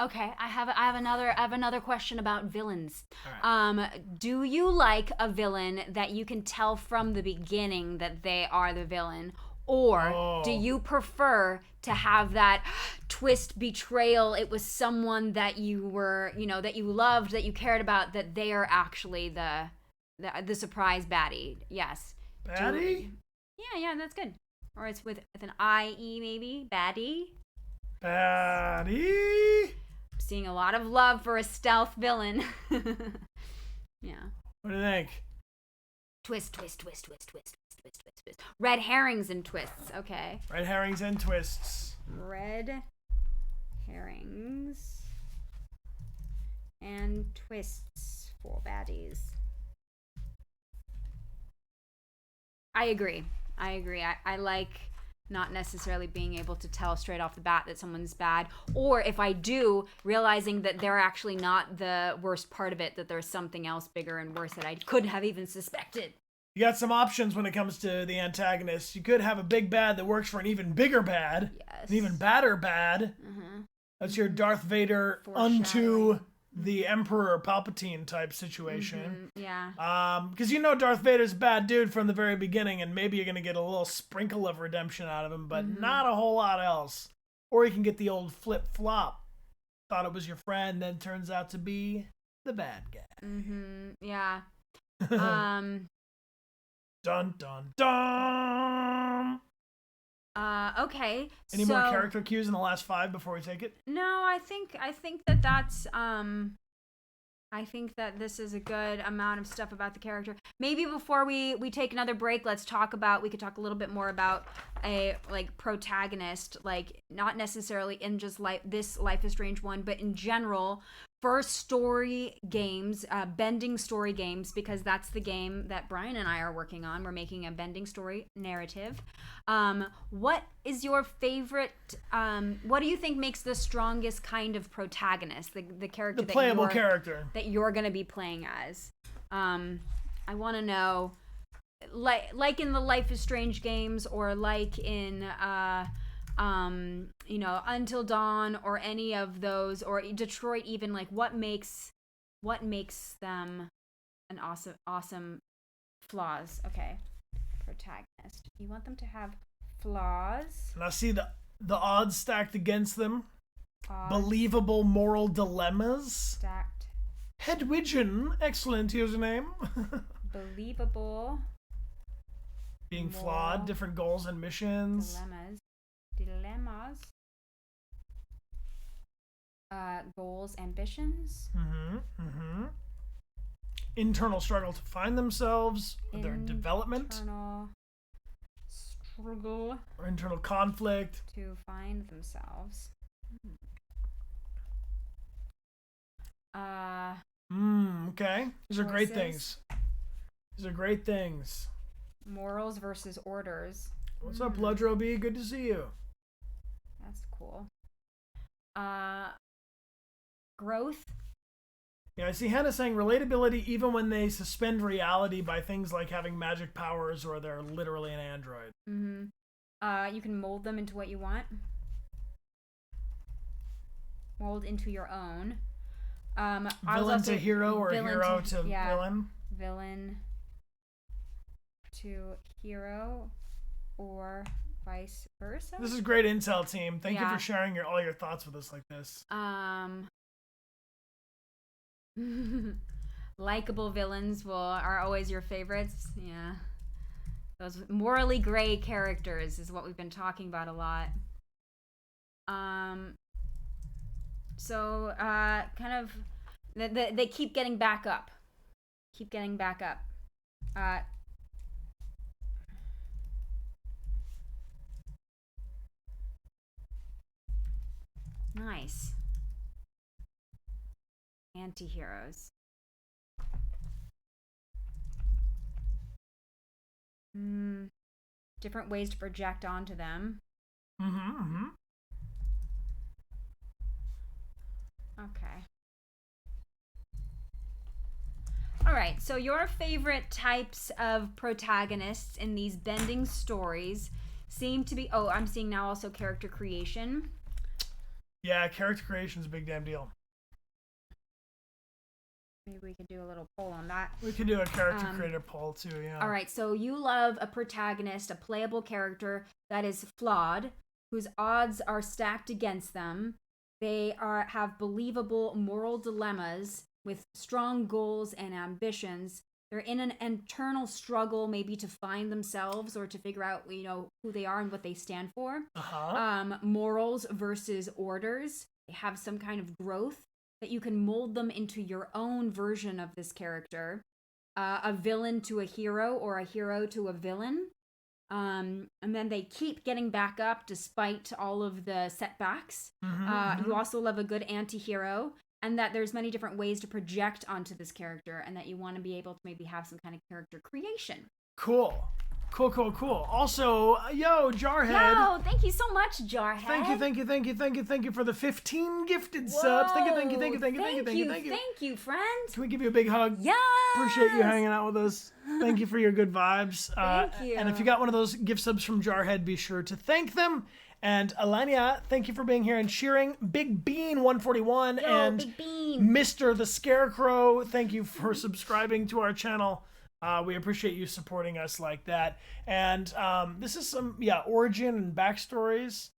I have another question about villains. All right. Do you like a villain that you can tell from the beginning that they are the villain? Or do you prefer to have that twist betrayal? It was someone that you were, that you loved, that you cared about, that they are actually the surprise baddie. Yes. Baddie? Yeah, that's good. Or it's with an I-E maybe. Baddie. Baddie? I'm seeing a lot of love for a stealth villain. Yeah. What do you think? Twist. Red herrings and twists. Okay. Red herrings and twists. Red herrings and twists for baddies. I agree. I like not necessarily being able to tell straight off the bat that someone's bad, or if I do, realizing that they're actually not the worst part of it, that there's something else bigger and worse that I couldn't have even suspected. You got some options when it comes to the antagonist. You could have a big bad that works for an even bigger bad. Yes. An even badder bad. Mm-hmm. That's your Darth Vader unto the Emperor Palpatine type situation. Mm-hmm. Yeah. Because Darth Vader's a bad dude from the very beginning, and maybe you're going to get a little sprinkle of redemption out of him, but not a whole lot else. Or you can get the old flip-flop. Thought it was your friend, then turns out to be the bad guy. Mm-hmm. Yeah. Dun, dun, dun! Okay. Any more character cues in the last 5 before we take it? No, I think that's I think that this is a good amount of stuff about the character. Maybe before we take another break, we could talk a little bit more about a protagonist, not necessarily in just this Life is Strange one, but in general for story games, bending story games, because that's the game that Brian and I are working on. We're making a bending story narrative. What is your favorite? What do you think makes the strongest kind of protagonist? The character, the playable character that you're going to be playing as. I want to know, like in the Life is Strange games, or like in Until Dawn, or any of those, or Detroit even, what makes them an awesome flaws. Okay. Protagonist. You want them to have flaws. And I see the odds stacked against them. Believable moral dilemmas. Stacked. Hedwidgen, excellent username. Believable. Being flawed, different goals and missions. Dilemmas. Goals, ambitions. Internal struggle to find themselves, their development. Internal struggle. Or internal conflict. To find themselves. Okay. These are great things. Morals versus orders. What's up, Ludrow B? Good to see you. That's cool. Growth. Yeah, I see Hannah saying relatability even when they suspend reality by things like having magic powers or they're literally an android. You can mold them into what you want. Mold into your own. Villain to hero, or hero to villain. Villain to hero, or vice versa. This is great intel, team. Thank you for sharing all your thoughts with us like this. Likeable villains are always your favorites. Yeah. Those morally gray characters is what we've been talking about a lot. So kind of they keep getting back up. Nice. Anti-heroes. Different ways to project onto them. Okay. All right, so your favorite types of protagonists in these bending stories seem to be... Oh, I'm seeing now also character creation. Yeah, character creation is a big damn deal. Maybe we could do a little poll on that. We could do a character creator poll too, yeah. All right, so you love a protagonist, a playable character that is flawed, whose odds are stacked against them. They have believable moral dilemmas with strong goals and ambitions. They're in an internal struggle, maybe to find themselves or to figure out, who they are and what they stand for. Morals versus orders. They have some kind of growth that you can mold them into your own version of this character. A villain to a hero or a hero to a villain. And then they keep getting back up despite all of the setbacks. You also love a good anti-hero, and that there's many different ways to project onto this character, and that you want to be able to maybe have some kind of character creation. Cool. Also, Jarhead. Yo, thank you so much, Jarhead. Thank you for the 15 gifted subs. Thank you. Thank you, friend. Can we give you a big hug? Yes. Appreciate you hanging out with us. Thank you for your good vibes. Thank you. And if you got one of those gift subs from Jarhead, be sure to thank them. And Alania, thank you for being here and cheering. Big Bean 141 and Big Bean. Mr. the Scarecrow, thank you for subscribing to our channel. We appreciate you supporting us like that. And this is some origin and backstories.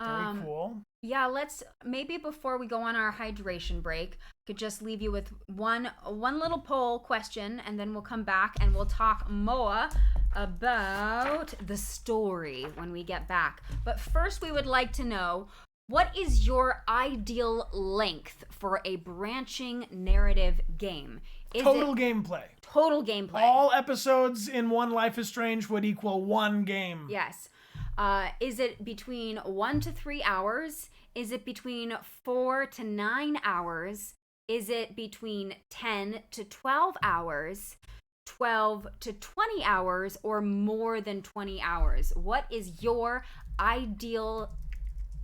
Very cool. Yeah, let's maybe before we go on our hydration break, could just leave you with one little poll question, and then we'll come back and we'll talk more about the story when we get back. But first, we would like to know, what is your ideal length for a branching narrative game? Total gameplay. All episodes in one Life is Strange would equal one game. Yes. Is it between 1 to 3 hours? Is it between 4 to 9 hours? Is it between 10 to 12 hours? 12 to 20 hours, or more than 20 hours? What is your ideal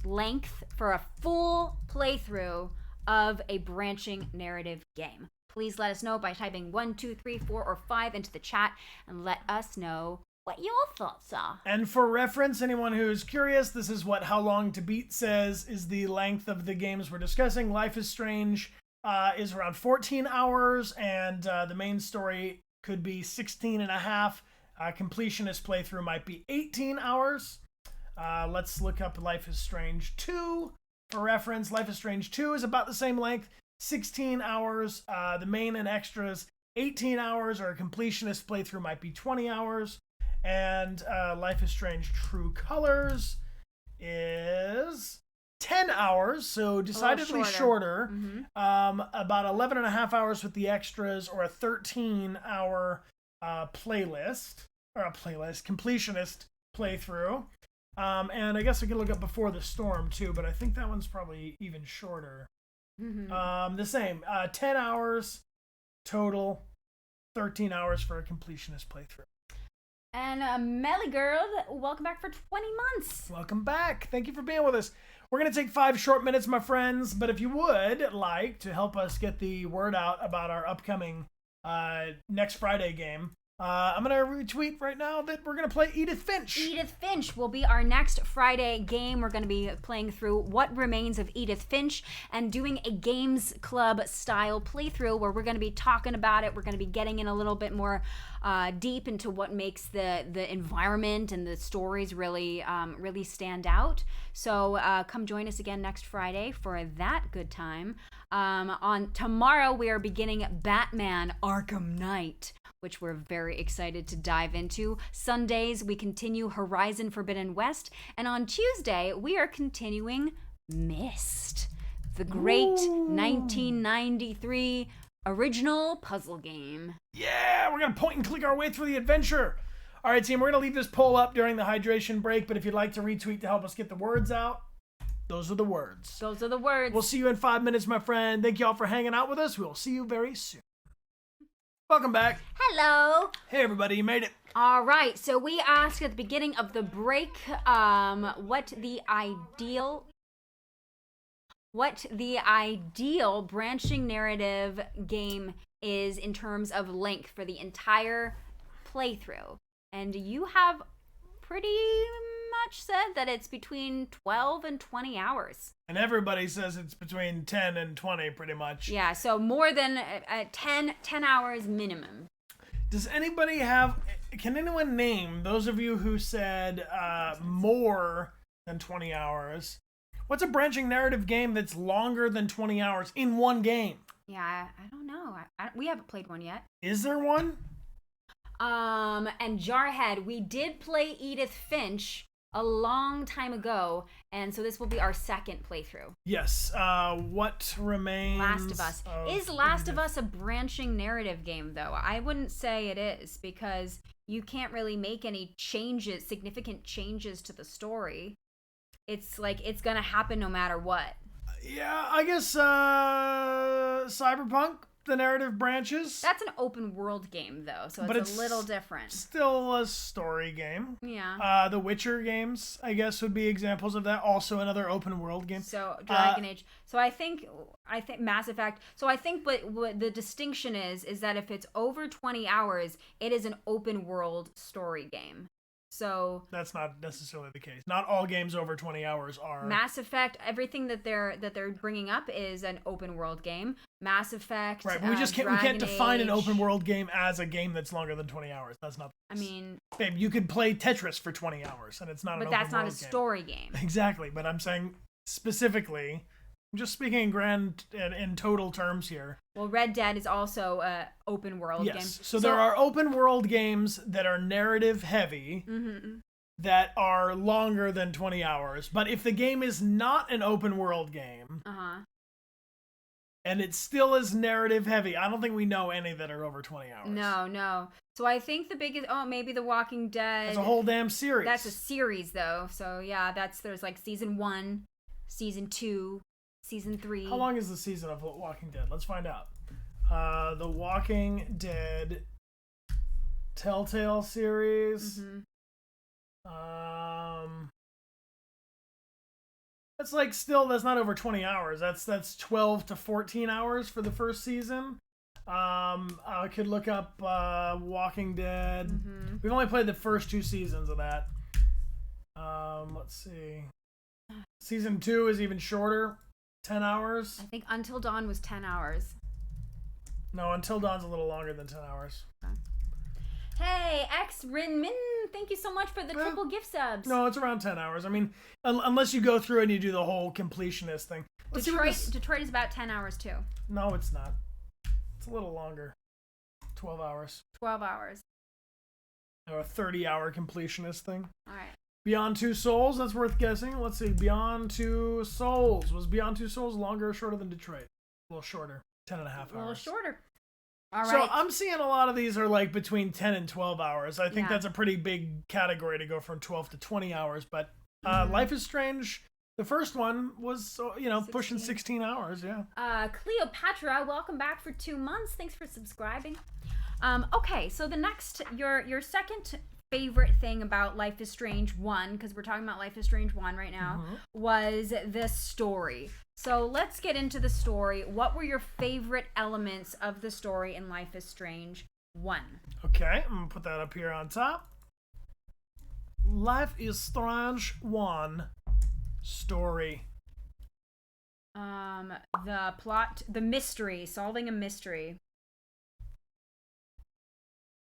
length for a full playthrough of a branching narrative game? Please let us know by typing 1, 2, 3, 4, or 5 into the chat, and let us know what your thoughts are. And for reference, anyone who's curious, this is what How Long to Beat says is the length of the games we're discussing. Life is Strange is around 14 hours, and the main story could be 16 and a half. Completionist playthrough might be 18 hours. Let's look up Life is Strange 2 for reference. Life is Strange 2 is about the same length, 16 hours. The main and extras, 18 hours, or a completionist playthrough might be 20 hours. And Life is Strange True Colors is 10 hours, so decidedly shorter. About 11 and a half hours with the extras, or a 13-hour completionist playthrough. And I guess I could look up Before the Storm too, but I think that one's probably even shorter. The same, 10 hours total, 13 hours for a completionist playthrough. And Melly Girl, welcome back for 20 months. Welcome back. Thank you for being with us. We're going to take 5 short minutes, my friends, but if you would like to help us get the word out about our upcoming next Friday game, I'm going to retweet right now that we're going to play Edith Finch. Edith Finch will be our next Friday game. We're going to be playing through What Remains of Edith Finch and doing a Games Club style playthrough where we're going to be talking about it. We're going to be getting in a little bit more deep into what makes the environment and the stories really stand out. So come join us again next Friday for that good time. On tomorrow, we are beginning Batman Arkham Knight, which we're very excited to dive into. Sundays, we continue Horizon Forbidden West. And on Tuesday, we are continuing Myst, the great 1993 original puzzle game. Yeah, we're going to point and click our way through the adventure. All right, team, we're going to leave this poll up during the hydration break, but if you'd like to retweet to help us get the words out, those are the words. Those are the words. We'll see you in 5 minutes, my friend. Thank you all for hanging out with us. We'll see you very soon. Welcome back. Hello. Hey, everybody. You made it. All right. So we asked at the beginning of the break what the ideal branching narrative game is in terms of length for the entire playthrough. And you have pretty much said that it's between 12 and 20 hours. And everybody says it's between 10 and 20, pretty much. Yeah, so more than 10 hours minimum. Does anybody can anyone name, those of you who said more than 20 hours, what's a branching narrative game that's longer than 20 hours in one game? Yeah, I don't know. We haven't played one yet. Is there one? And Jarhead, we did play Edith Finch a long time ago, and so this will be our second playthrough. Yes. What remains? Last of Us. Is Last of Us a branching narrative game, though? I wouldn't say it is, because you can't really make any significant changes to the story. It's like it's gonna happen no matter what. Yeah, I guess Cyberpunk, the narrative branches. That's an open world game, though, so it's a little different. Still a story game. Yeah. The Witcher games, I guess, would be examples of that. Also another open world game. So Dragon Age. So I think Mass Effect. So I think what the distinction is that if it's over 20 hours, it is an open world story game. So that's not necessarily the case. Not all games over 20 hours are. Mass Effect, everything that they're bringing up is an open world game. Mass Effect, right? But we can't define an open world game as a game that's longer than 20 hours. That's not. I mean, babe, you could play Tetris for 20 hours, and it's not. But that's not a story game. Exactly, but I'm saying specifically. I'm just speaking in total terms here. Well, Red Dead is also an open world game. Yes, so there are open world games that are narrative heavy that are longer than 20 hours. But if the game is not an open world game, and it still is narrative heavy, I don't think we know any that are over 20 hours. No. So I think the biggest, maybe The Walking Dead. It's a whole damn series. That's a series, though. So yeah, there's like season 1, season 2. Season 3. How long is the season of Walking Dead? Let's find out. The Walking Dead Telltale series. That's like that's not over 20 hours. That's 12 to 14 hours for the first season. I could look up Walking Dead. We've only played the first 2 seasons of that. Let's see. Season 2 is even shorter. 10 hours? I think Until Dawn was 10 hours. No, Until Dawn's a little longer than 10 hours. Okay. Hey, X Rinmin, thank you so much for the triple gift subs. No, it's around 10 hours. I mean, unless you go through and you do the whole completionist thing. Detroit is about 10 hours too. No, it's not. It's a little longer. 12 hours. 12 hours. Or a 30-hour completionist thing. All right. Beyond Two Souls, that's worth guessing. Let's see. Beyond Two Souls. Was Beyond Two Souls longer or shorter than Detroit? A little shorter. 10 and a half hours. A little shorter. All right. So I'm seeing a lot of these are like between 10 and 12 hours. I think that's a pretty big category to go from 12 to 20 hours. But Life is Strange, the first one was, pushing 16 hours. Yeah. Cleopatra, welcome back for 2 months. Thanks for subscribing. Okay, so the next, your second favorite thing about Life is Strange 1, because we're talking about Life is Strange 1 right now, was the story. So let's get into the story. What were your favorite elements of the story in Life is Strange 1? Okay, I'm going to put that up here on top. Life is Strange 1 story. The plot, the mystery, solving a mystery.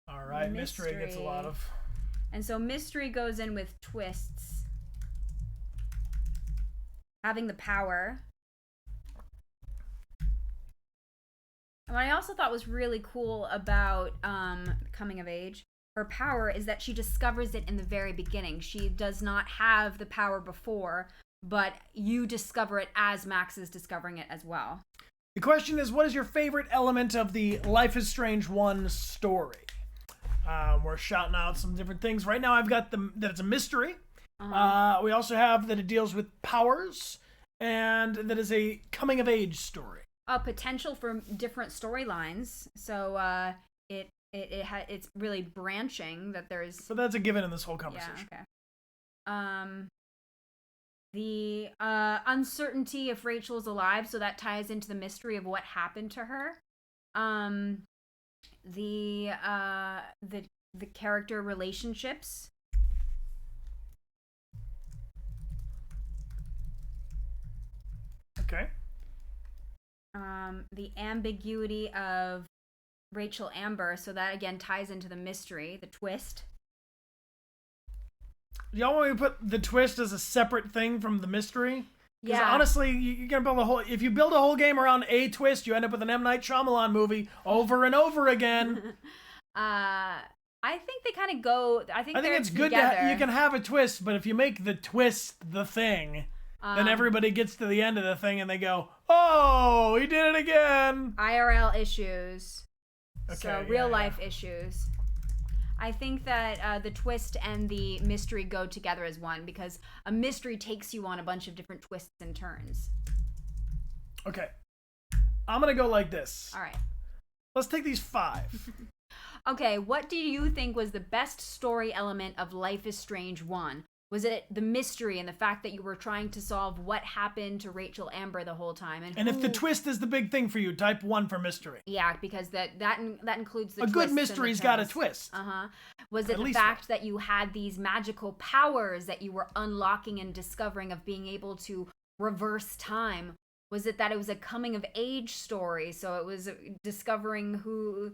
All right, mystery gets a lot of... And so mystery goes in with twists. Having the power. What I also thought was really cool about coming of age, her power is that she discovers it in the very beginning. She does not have the power before, but you discover it as Max is discovering it as well. The question is, what is your favorite element of the Life is Strange 1 story? We're shouting out some different things. Right now I've got that it's a mystery. We also have that it deals with powers, and that is a coming of age story. Potential for different storylines. So it's really branching that there's. So that's a given in this whole conversation. Yeah, okay. The uncertainty if Rachel's alive, so that ties into the mystery of what happened to her. The character relationships. Okay. The ambiguity of Rachel Amber, so that again ties into the mystery, the twist. Y'all want me to put the twist as a separate thing from the mystery? Because honestly, you're gonna build a whole. If you build a whole game around a twist, you end up with an M. Night Shyamalan movie over and over again. I think they kind of go. I think it's together. Good you can have a twist, but if you make the twist the thing, then everybody gets to the end of the thing and they go, "Oh, he did it again." IRL issues. Okay, so real life issues. I think that the twist and the mystery go together as one, because a mystery takes you on a bunch of different twists and turns. Okay. I'm going to go like this. All right. Let's take these 5. Okay, what do you think was the best story element of Life is Strange 1? Was it the mystery and the fact that you were trying to solve what happened to Rachel Amber the whole time? And if the twist is the big thing for you, type 1 for mystery. Yeah, because that includes the A good mystery's got a twist. Was it the fact that you had these magical powers that you were unlocking and discovering of being able to reverse time? Was it that it was a coming of age story, so it was discovering who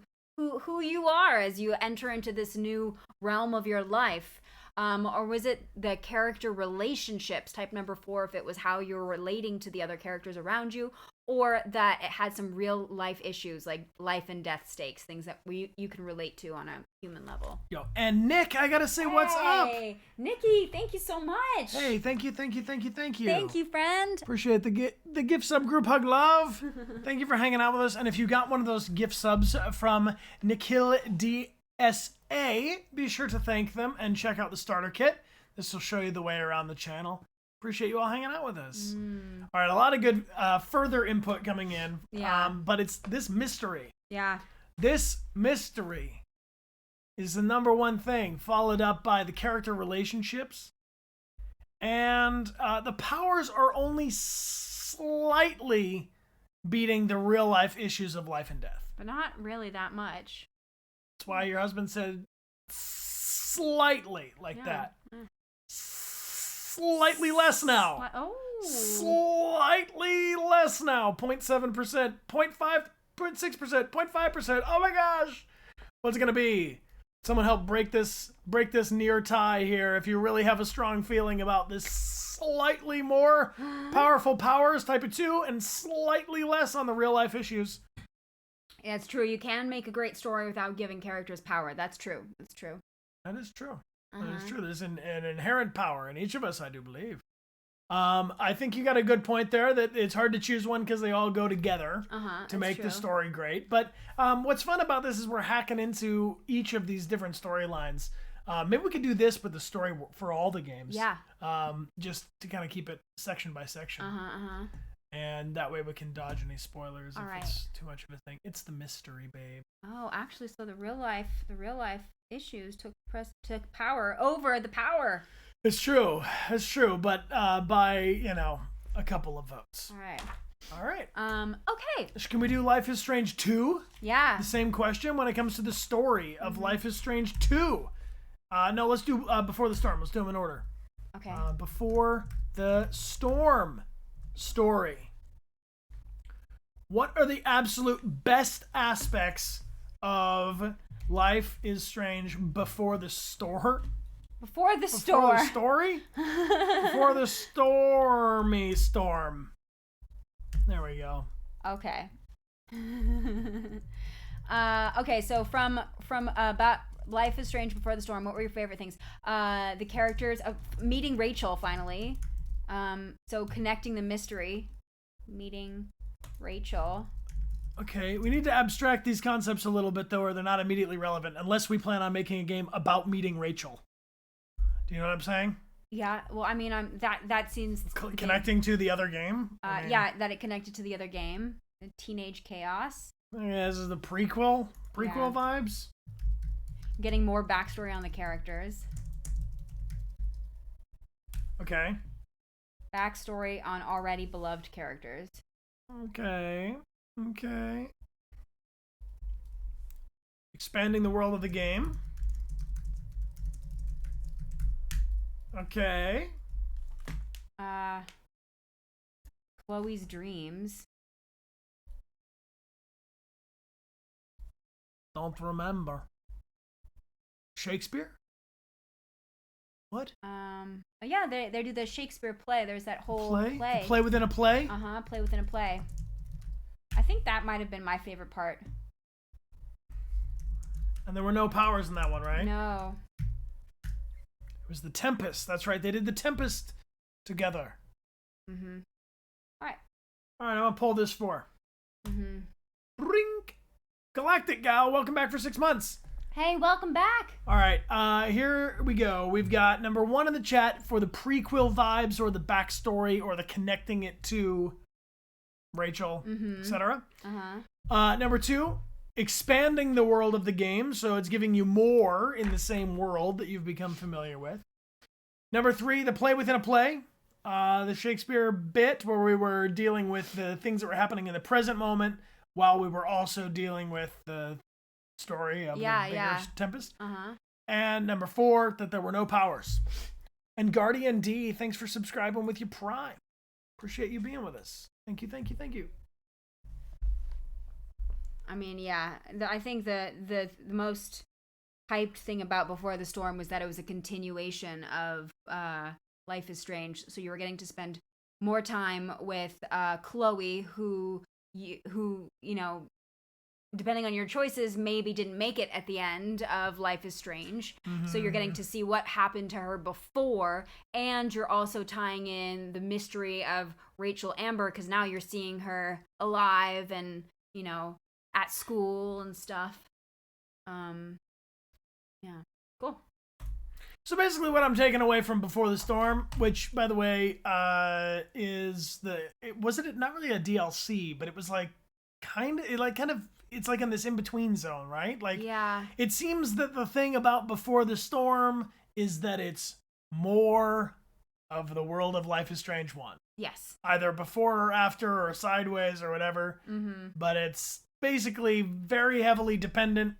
you are as you enter into this new realm of your life? Or was it the character relationships, type number 4, if it was how you were relating to the other characters around you, or that it had some real life issues like life and death stakes, things that you can relate to on a human level. Yo, and Nick, I gotta say, what's up? Hey, Nikki, thank you so much. Hey, thank you. Thank you, friend. Appreciate the gift sub group hug love. Thank you for hanging out with us. And if you got one of those gift subs from Nikhil DSA, be sure to thank them and check out the starter kit. This will show you the way around the channel. Appreciate you all hanging out with us. All right, a lot of good further input coming in. Yeah. But it's this mystery. Yeah. This mystery is the number one thing, followed up by the character relationships. And the powers are only slightly beating the real life issues of life and death. But not really that much. That's why your husband said slightly like that. Slightly less now. Slightly less now. 0.7%, 0.5, 0.6%, 0.5%. Oh my gosh. What's it going to be? Someone help break this near tie here. If you really have a strong feeling about this slightly more powerful powers, type it 2, and slightly less on the real life issues. Yeah, it's true. You can make a great story without giving characters power. That's true. That's true. That is true. That is true. There's an inherent power in each of us, I do believe. I think you got a good point there that it's hard to choose one because they all go together to make the story great. But what's fun about this is we're hacking into each of these different storylines. Maybe we could do this with the story for all the games. Yeah. Just to kind of keep it section by section. And that way we can dodge any spoilers it's too much of a thing. It's the mystery, babe. Oh, actually, so the real life issues took power over the power. It's true, but by a couple of votes. All right. Okay. Can we do Life is Strange 2? Yeah. The same question when it comes to the story of Life is Strange 2. No, let's do Before the Storm. Let's do them in order. Okay. Before the Storm story. What are the absolute best aspects of Life is Strange before the store? Before the Before the story? Before the stormy storm. There we go. Okay. Okay, so from about Life is Strange Before the Storm, what were your favorite things? The characters of meeting Rachel finally. So connecting the mystery, meeting Rachel. Okay, we need to abstract these concepts a little bit, though, or they're not immediately relevant, unless we plan on making a game about meeting Rachel. Do you know what I'm saying? Yeah, well, I mean, that seems connecting to the other game. Yeah, that it connected to the other game, the Teenage Chaos. Yeah, this is the prequel vibes. Getting more backstory on the characters. Okay. Backstory on already beloved characters. Okay. Expanding the world of the game. Okay. Chloe's dreams. Don't remember. Shakespeare? What? Yeah, they do the Shakespeare play. There's that whole play. The play within a play? Play within a play. I think that might have been my favorite part. And there were no powers in that one, right? No. It was the Tempest. That's right. They did the Tempest together. Mm-hmm. All right, I'm gonna pull this for. Mm-hmm. Rink! Galactic Gal, welcome back for 6 months. Hey, welcome back. All right, here we go. We've got number 1 in the chat for the prequel vibes or the backstory or the connecting it to Rachel, etc. Number 2, expanding the world of the game, so it's giving you more in the same world that you've become familiar with. Number 3, the play within a play. The Shakespeare bit where we were dealing with the things that were happening in the present moment while we were also dealing with the story of the bigger Tempest. And number 4, that there were no powers. And Guardian D, thanks for subscribing with your Prime. Appreciate you being with us. Thank you. I mean, yeah, I think the most hyped thing about Before the Storm was that it was a continuation of Life is Strange. So you were getting to spend more time with Chloe, who you know, depending on your choices, maybe didn't make it at the end of Life is Strange. So you're getting to see what happened to her before, and you're also tying in the mystery of Rachel Amber, because now you're seeing her alive and, you know, at school and stuff. Yeah, cool. So basically what I'm taking away from Before the Storm, which, by the way, is not really a DLC, but it was like it's like in this in-between zone, right? Like, yeah. It seems that the thing about Before the Storm is that it's more of the world of Life is Strange 1. Yes. Either before or after or sideways or whatever. But it's basically very heavily dependent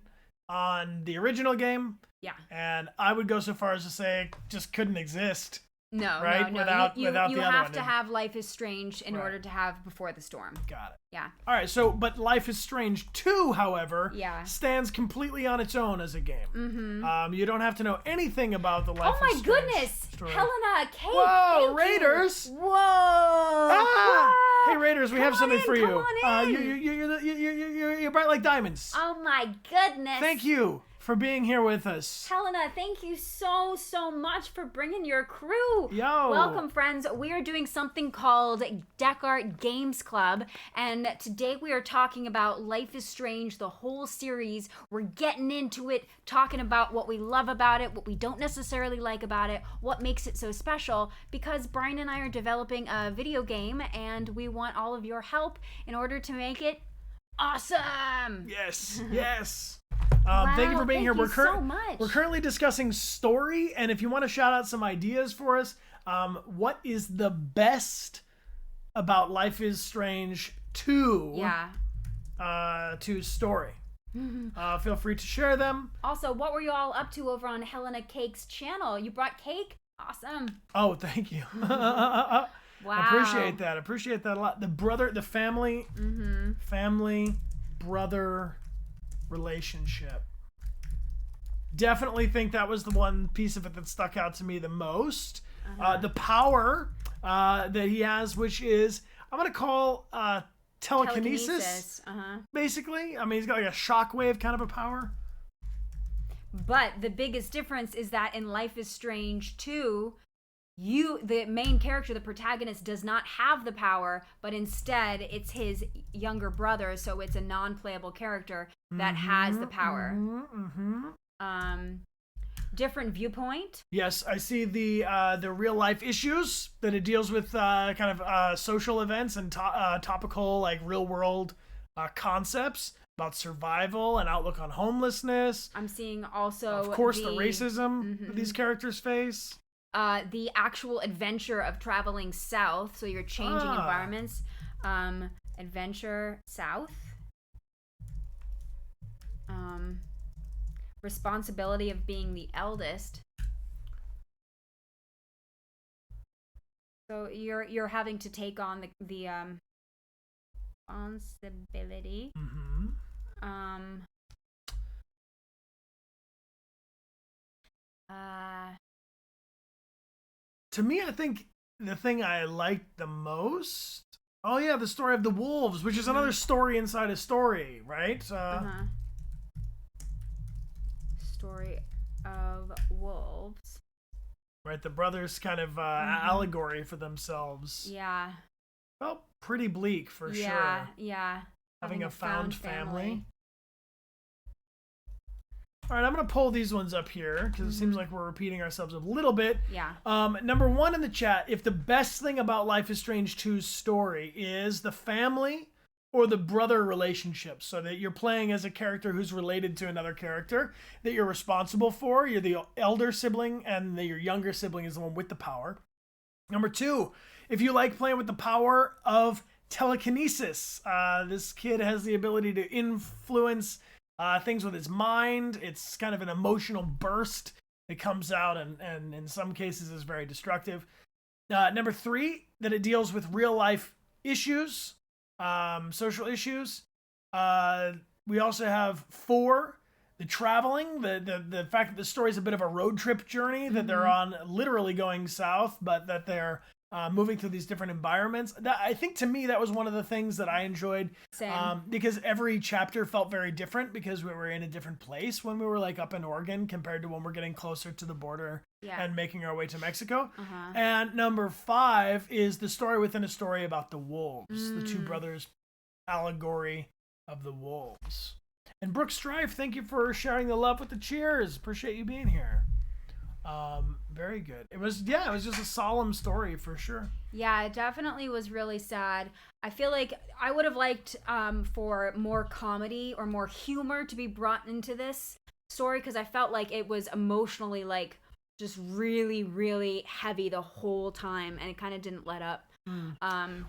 on the original game. Yeah. And I would go so far as to say it just couldn't exist. No, right? No. Without you the other have one. to have Life is Strange in order to have Before the Storm. Got it. Yeah. All right, but Life is Strange 2, however, stands completely on its own as a game. You don't have to know anything about the Life is Strange goodness! story. Helena, Kate, whoa, Raiders! You. Whoa! Hey, Raiders, we have something for you. Come on in. You're bright like diamonds. Oh my goodness! Thank you for being here with us. Helena, thank you so much for bringing your crew. Yo. Welcome, friends. We are doing something called Dechart Games Club, and today we are talking about Life is Strange, the whole series. We're getting into it, talking about what we love about it, what we don't necessarily like about it, what makes it so special, because Brian and I are developing a video game, and we want all of your help in order to make it awesome. Yes. Wow, thank you for being here. We're currently discussing story, and if you want to shout out some ideas for us, what is the best about Life is Strange 2? To story. Feel free to share them. Also, what were you all up to over on Helena Cake's channel? You brought cake? Awesome. Oh, thank you. Wow. Appreciate that a lot. The family brother relationship. Definitely think that was the one piece of it that stuck out to me the most. The power that he has, which is, I'm going to call telekinesis. Basically. I mean, he's got like a shockwave kind of a power. But the biggest difference is that in Life is Strange 2, the main character, the protagonist, does not have the power, but instead it's his younger brother, so it's a non-playable character that has the power. Different viewpoint. Yes, I see the real life issues that it deals with, kind of social events and topical, like real world concepts about survival and outlook on homelessness. I'm seeing also, of course, the racism that these characters face. The actual adventure of traveling south, so you're changing environments. Adventure south. Responsibility of being the eldest. So you're having to take on the responsibility. To me, I think the thing I liked the most. Oh yeah, the story of the wolves, which is another story inside a story, right? Story of wolves. Right, the brothers kind of allegory for themselves. Yeah. Felt pretty bleak for sure. Yeah. Having a found family. All right, I'm going to pull these ones up here because it seems like we're repeating ourselves a little bit. Yeah. Number one in the chat, if the best thing about Life is Strange 2's story is the family or the brother relationship, so that you're playing as a character who's related to another character that you're responsible for. You're the elder sibling, and your younger sibling is the one with the power. Number two, if you like playing with the power of telekinesis, this kid has the ability to influence things with his mind. It's kind of an emotional burst that comes out and in some cases is very destructive. Number three, that it deals with real life issues, social issues. We also have four, the traveling, the fact that the story is a bit of a road trip journey, that they're on literally going south, but that they're moving through these different environments. I think to me that was one of the things that I enjoyed. Same. Because every chapter felt very different because we were in a different place when we were like up in Oregon compared to when we're getting closer to the border and making our way to Mexico. And number five is the story within a story about the wolves, the two brothers allegory of the wolves. And Brooke Strife, thank you for sharing the love with the cheers. Appreciate you being here. Very good. It was just a solemn story for sure. Yeah, it definitely was really sad. I feel like I would have liked for more comedy or more humor to be brought into this story, because I felt like it was emotionally like just really, really heavy the whole time, and it kind of didn't let up.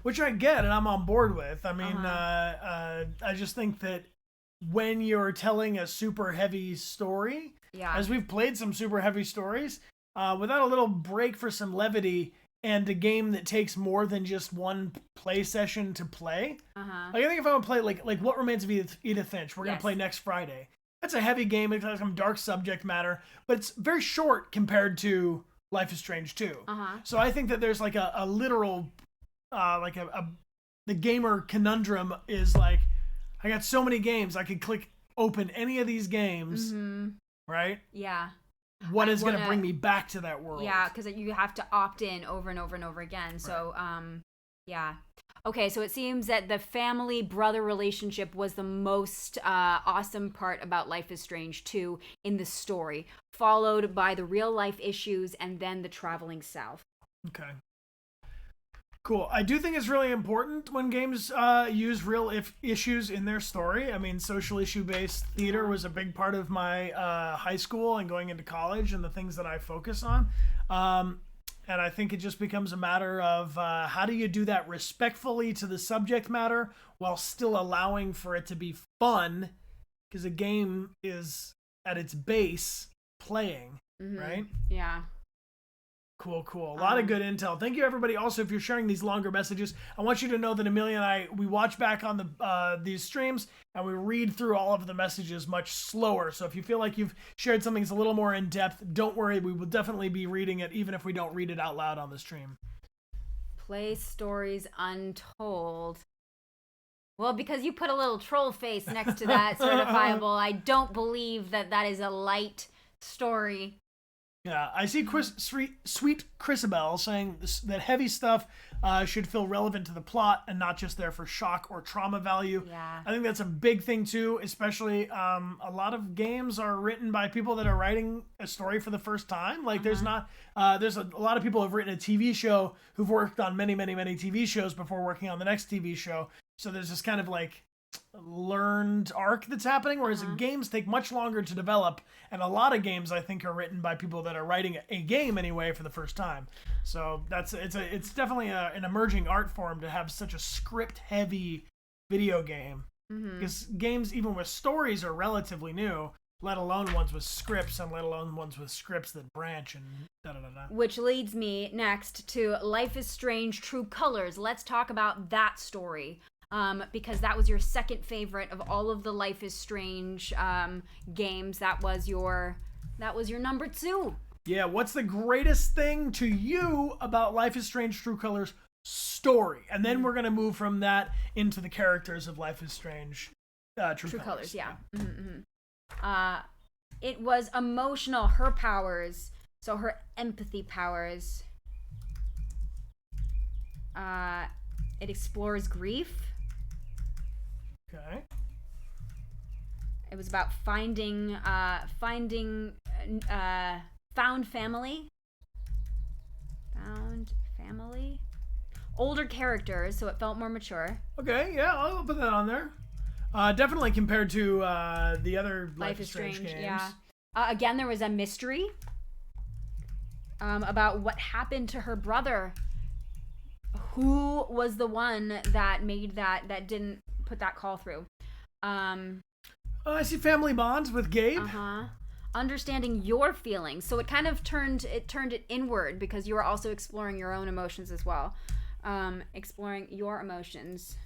Which I get and I'm on board with. I mean, I just think that when you're telling a super heavy story, as we've played some super heavy stories, without a little break for some levity and a game that takes more than just one play session to play. Like, I think if I would play like What Remains of Edith Finch, we're going to play next Friday. That's a heavy game. It's got some dark subject matter, but it's very short compared to Life is Strange 2. So I think that there's like a literal, the gamer conundrum is like, I got so many games, I could click open any of these games, right? Yeah. What is going to bring me back to that world? Yeah, because you have to opt in over and over and over again. So, yeah. Okay, so it seems that the family-brother relationship was the most awesome part about Life is Strange 2 in the story, followed by the real-life issues and then the traveling south. Okay. Cool. I do think it's really important when games use real issues in their story. I mean, social issue-based theater was a big part of my high school and going into college and the things that I focus on. And I think it just becomes a matter of how do you do that respectfully to the subject matter while still allowing for it to be fun, because a game is at its base playing, right? Yeah. Cool. A lot of good intel. Thank you, everybody. Also, if you're sharing these longer messages, I want you to know that Amelia and I, we watch back on these streams and we read through all of the messages much slower. So if you feel like you've shared something that's a little more in depth, don't worry. We will definitely be reading it, even if we don't read it out loud on the stream. Play stories untold. Well, because you put a little troll face next to that certifiable, I don't believe that that is a light story. Yeah, I see sweet Chrisabel saying that heavy stuff should feel relevant to the plot and not just there for shock or trauma value. Yeah. I think that's a big thing too, especially a lot of games are written by people that are writing a story for the first time. Like there's a lot of people who have written a TV show who've worked on many, many, many TV shows before working on the next TV show. So there's this kind of like learned arc that's happening, whereas games take much longer to develop, and a lot of games I think are written by people that are writing a game anyway for the first time. So it's definitely an emerging art form to have such a script heavy video game, because games even with stories are relatively new, let alone ones with scripts, and let alone ones with scripts that branch and da-da-da-da. Which leads me next to Life is Strange True Colors. Let's talk about that story. Because that was your second favorite of all of the Life is Strange games. That was your number 2. Yeah, what's the greatest thing to you about Life is Strange True Colors story? And then we're going to move from that into the characters of Life is Strange True Colors. Yeah. It was emotional, her powers, so her empathy powers. It explores grief. Okay. It was about finding found family. Found family. Older characters, so it felt more mature. Okay, yeah, I'll put that on there. Definitely compared to the other Life is Strange games. Yeah. Again, there was a mystery about what happened to her brother. Who was the one that made that didn't put that call through? I see family bonds with Gabe. Understanding your feelings, so it kind of turned it inward, because you were also exploring your own emotions as well. Exploring your emotions,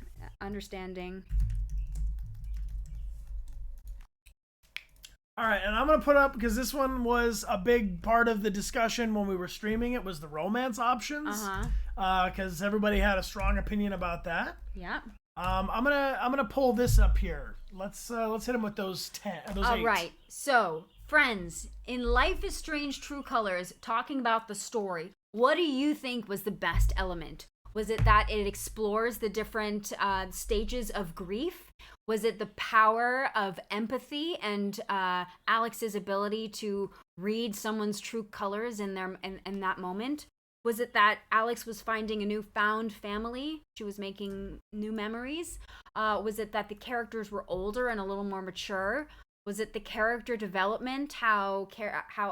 understanding. All right, and I'm going to put up, because this one was a big part of the discussion when we were streaming it, was the romance options. Because everybody had a strong opinion about that. Yeah. I'm gonna pull this up here. Let's hit him with those 8. All right. So, friends, in Life is Strange True Colors, talking about the story, what do you think was the best element? Was it that it explores the different stages of grief? Was it the power of empathy and Alex's ability to read someone's true colors in that moment? Was it that Alex was finding a newfound family? She was making new memories? Was it that the characters were older and a little more mature? Was it the character development, how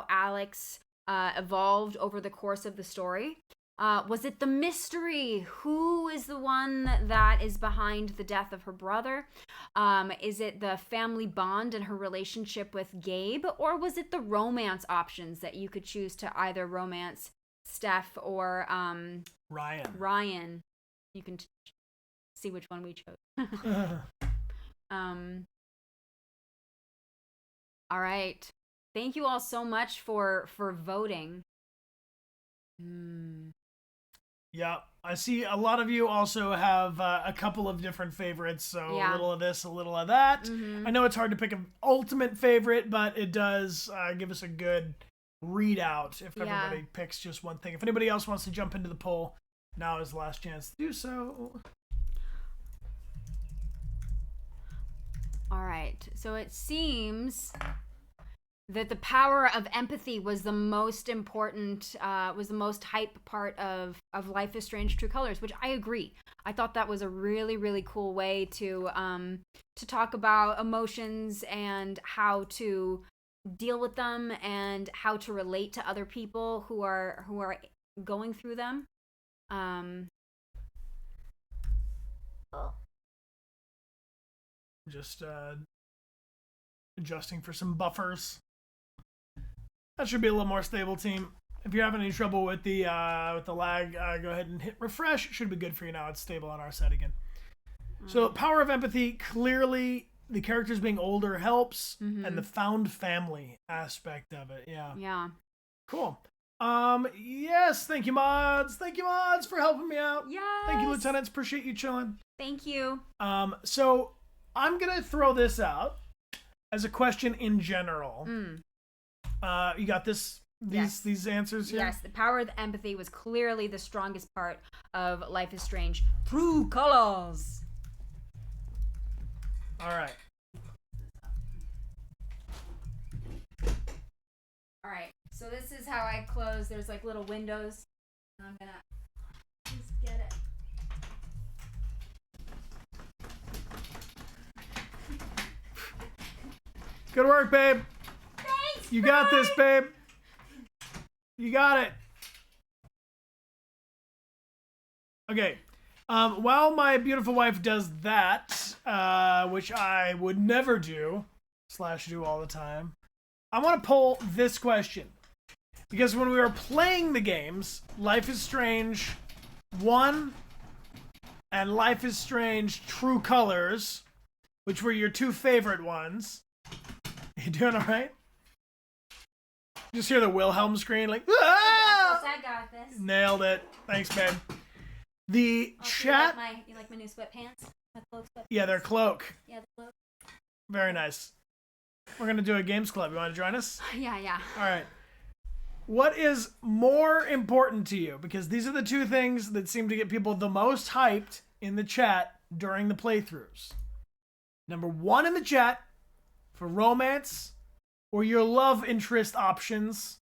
Alex evolved over the course of the story? Was it the mystery? Who is the one that is behind the death of her brother? Is it the family bond and her relationship with Gabe? Or was it the romance options that you could choose to either romance Steph or Ryan? You can see which one we chose. All right. Thank you all so much for voting. Yeah, I see a lot of you also have a couple of different favorites, so a little of this, a little of that. I know it's hard to pick an ultimate favorite, but it does give us a good readout if everybody picks just one thing. If anybody else wants to jump into the poll, now is the last chance to do so. All right, so it seems that the power of empathy was the most important, was the most hype part of Life is Strange True Colors, which I agree. I thought that was a really, really cool way to talk about emotions and how to deal with them and how to relate to other people who are going through them. Just adjusting for some buffers. That should be a little more stable, team. If you're having any trouble with the lag, go ahead and hit refresh. It should be good for you now. It's stable on our side again. So, power of empathy, clearly the characters being older helps, and the found family aspect of it. Yeah. Yeah. Cool. Yes, thank you, mods. Thank you, mods, for helping me out. Yes. Thank you, lieutenants. Appreciate you chilling. Thank you. So I'm gonna throw this out as a question in general. You got this? These answers here? Yes, the power of empathy was clearly the strongest part of Life is Strange. True colors. All right. All right. So this is how I close. There's like little windows. And I'm gonna just get it. Good work, babe. Thanks. You got this, babe. You got it. Okay. While my beautiful wife does that, which I would never do all the time, I want to poll this question. Because when we were playing the games, Life is Strange 1 and Life is Strange True Colors, which were your two favorite ones. You doing all right? Just hear the Wilhelm scream, like, ah! I got this. Nailed it. Thanks, babe. The chat. You like my new sweatpants? My cloak sweatpants? Yeah, they're cloak. Yeah, the cloak. Very nice. We're going to do a games club. You want to join us? Yeah. All right. What is more important to you? Because these are the two things that seem to get people the most hyped in the chat during the playthroughs. Number one in the chat for romance or your love interest options,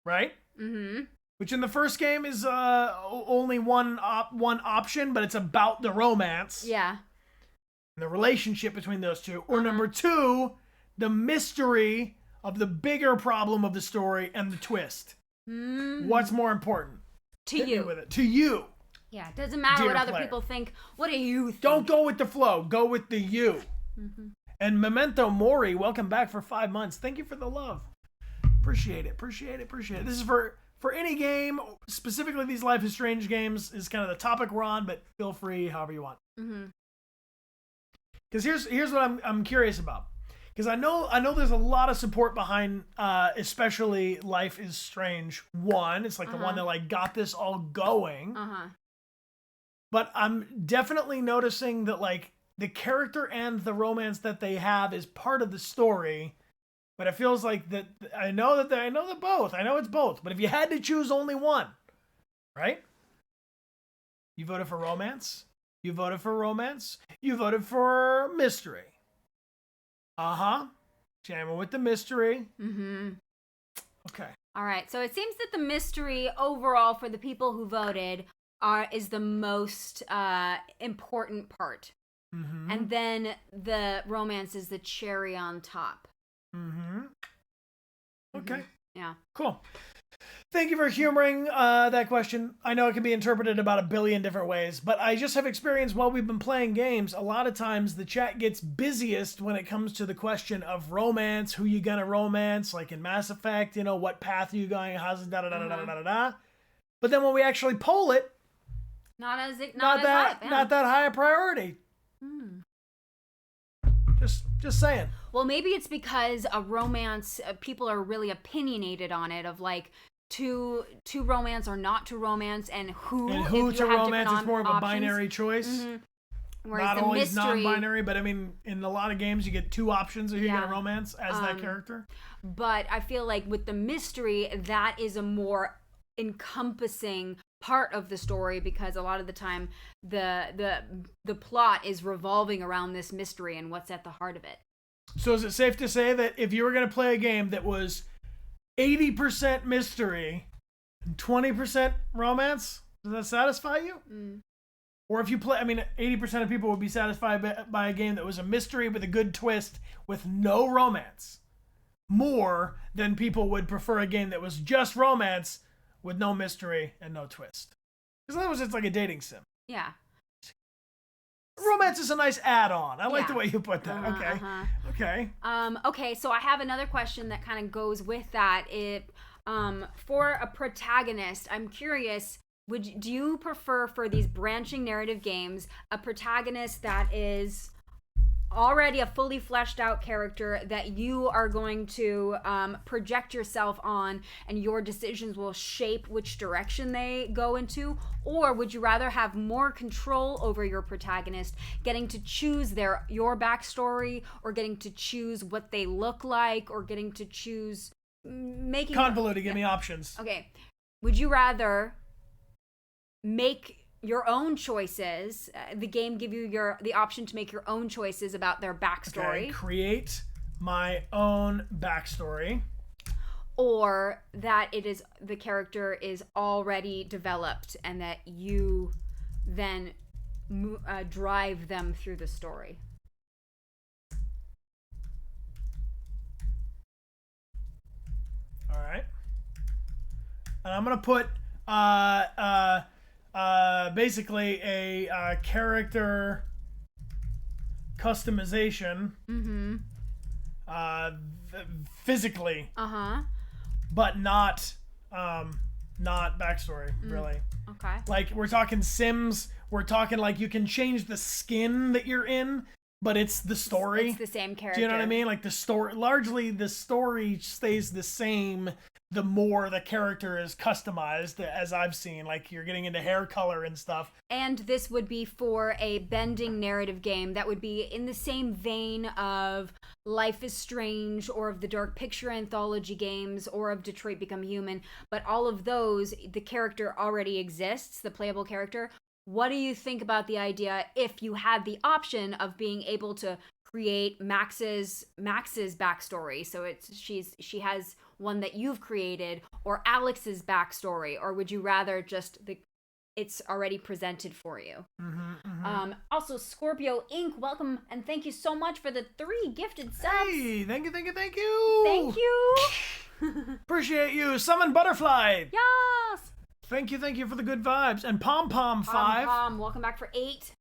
right? Mm-hmm. Which in the first game is only one option, but it's about the romance. Yeah. And the relationship between those two. Or number two, the mystery of the bigger problem of the story and the twist. Mm-hmm. What's more important? Hit me with it. To you. Yeah, it doesn't matter Dear what other player. people think. What do you think? Don't go with the flow. Go with the you. Mm-hmm. And Memento Mori, welcome back for 5 months. Thank you for the love. Appreciate it. This is for any game, specifically these Life is Strange games, is kind of the topic we're on, but feel free however you want. Mm-hmm. Because here's what I'm curious about. Because I know there's a lot of support behind, especially Life is Strange 1. It's like the one that like got this all going. But I'm definitely noticing that like the character and the romance that they have is part of the story. But it feels like that I know both. I know it's both. But if you had to choose only one, right? You voted for romance. You voted for romance. You voted for mystery. Jamming with the mystery. Mm-hmm. Okay. All right. So it seems that the mystery overall for the people who voted is the most important part. Mm-hmm. And then the romance is the cherry on top. Mm-hmm. Okay. Yeah. Cool. Thank you for humoring that question. I know it can be interpreted about a billion different ways, but I just have experience while we've been playing games. A lot of times the chat gets busiest when it comes to the question of romance, who you gonna romance, like in Mass Effect, what path are you going, how's it, da-da-da-da-da-da-da. But then when we actually poll it, not as that hype, yeah. Not that high a priority. Just saying. Well, maybe it's because a romance, people are really opinionated on it, of like to romance or not to romance, and who to romance. It's more of a binary choice. Mm-hmm. Whereas not the always mystery, non-binary, but I mean, in a lot of games, you get two options if you're going to romance as that character. But I feel like with the mystery, that is a more encompassing part of the story, because a lot of the time the plot is revolving around this mystery and what's at the heart of it. So is it safe to say that if you were going to play a game that was 80% mystery and 20% romance, does that satisfy you? Or if you play, 80% of people would be satisfied by a game that was a mystery with a good twist with no romance, more than people would prefer a game that was just romance with no mystery and no twist. Because otherwise it's like a dating sim. Yeah. Romance is a nice add-on. I like the way you put that. Okay. Okay, so I have another question that kind of goes with that. For a protagonist, I'm curious, do you prefer, for these branching narrative games, a protagonist that is already a fully fleshed out character that you are going to project yourself on, and your decisions will shape which direction they go into? Or would you rather have more control over your protagonist, getting to choose your backstory, or getting to choose what they look like, or getting to choose making convoluted? Give me options. Okay. Would you rather make your own choices, the game give you the option to make your own choices about their backstory? Okay, create my own backstory. Or that the character is already developed and that you then drive them through the story. All right. And I'm going to put basically a character customization physically, but not backstory, really. Okay. Like, we're talking Sims, we're talking like you can change the skin that you're in, but it's the story. It's the same character. Do you know what I mean? Like, the story, largely the story stays the same the more the character is customized, as I've seen. Like, you're getting into hair color and stuff. And this would be for a bending narrative game that would be in the same vein of Life is Strange, or of the Dark Picture anthology games, or of Detroit Become Human. But all of those, the character already exists, the playable character. What do you think about the idea if you had the option of being able to create Max's backstory? So she has one that you've created, or Alex's backstory, or would you rather just it's already presented for you? Also, Scorpio Inc., welcome and thank you so much for the 3 gifted subs. Hey, thank you. Thank you. Appreciate you. Summon Butterfly. Yes. Thank you for the good vibes. And Pom Pom 5. Welcome back for 8.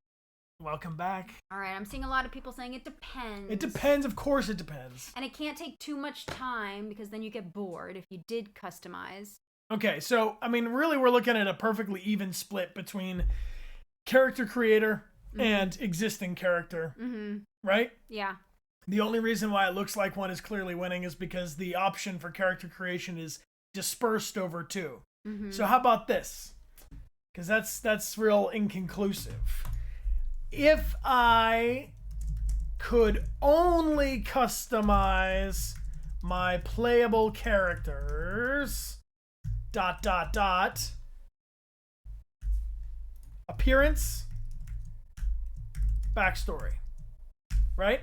Welcome back. All right, I'm seeing a lot of people saying it depends. It depends. Of course it depends. And it can't take too much time, because then you get bored if you did customize. Okay, so, I mean, really we're looking at a perfectly even split between character creator and existing character, right? Yeah. The only reason why it looks like one is clearly winning is because the option for character creation is dispersed over 2. So how about this? Because that's real inconclusive. If I could only customize my playable characters ... appearance, backstory, right?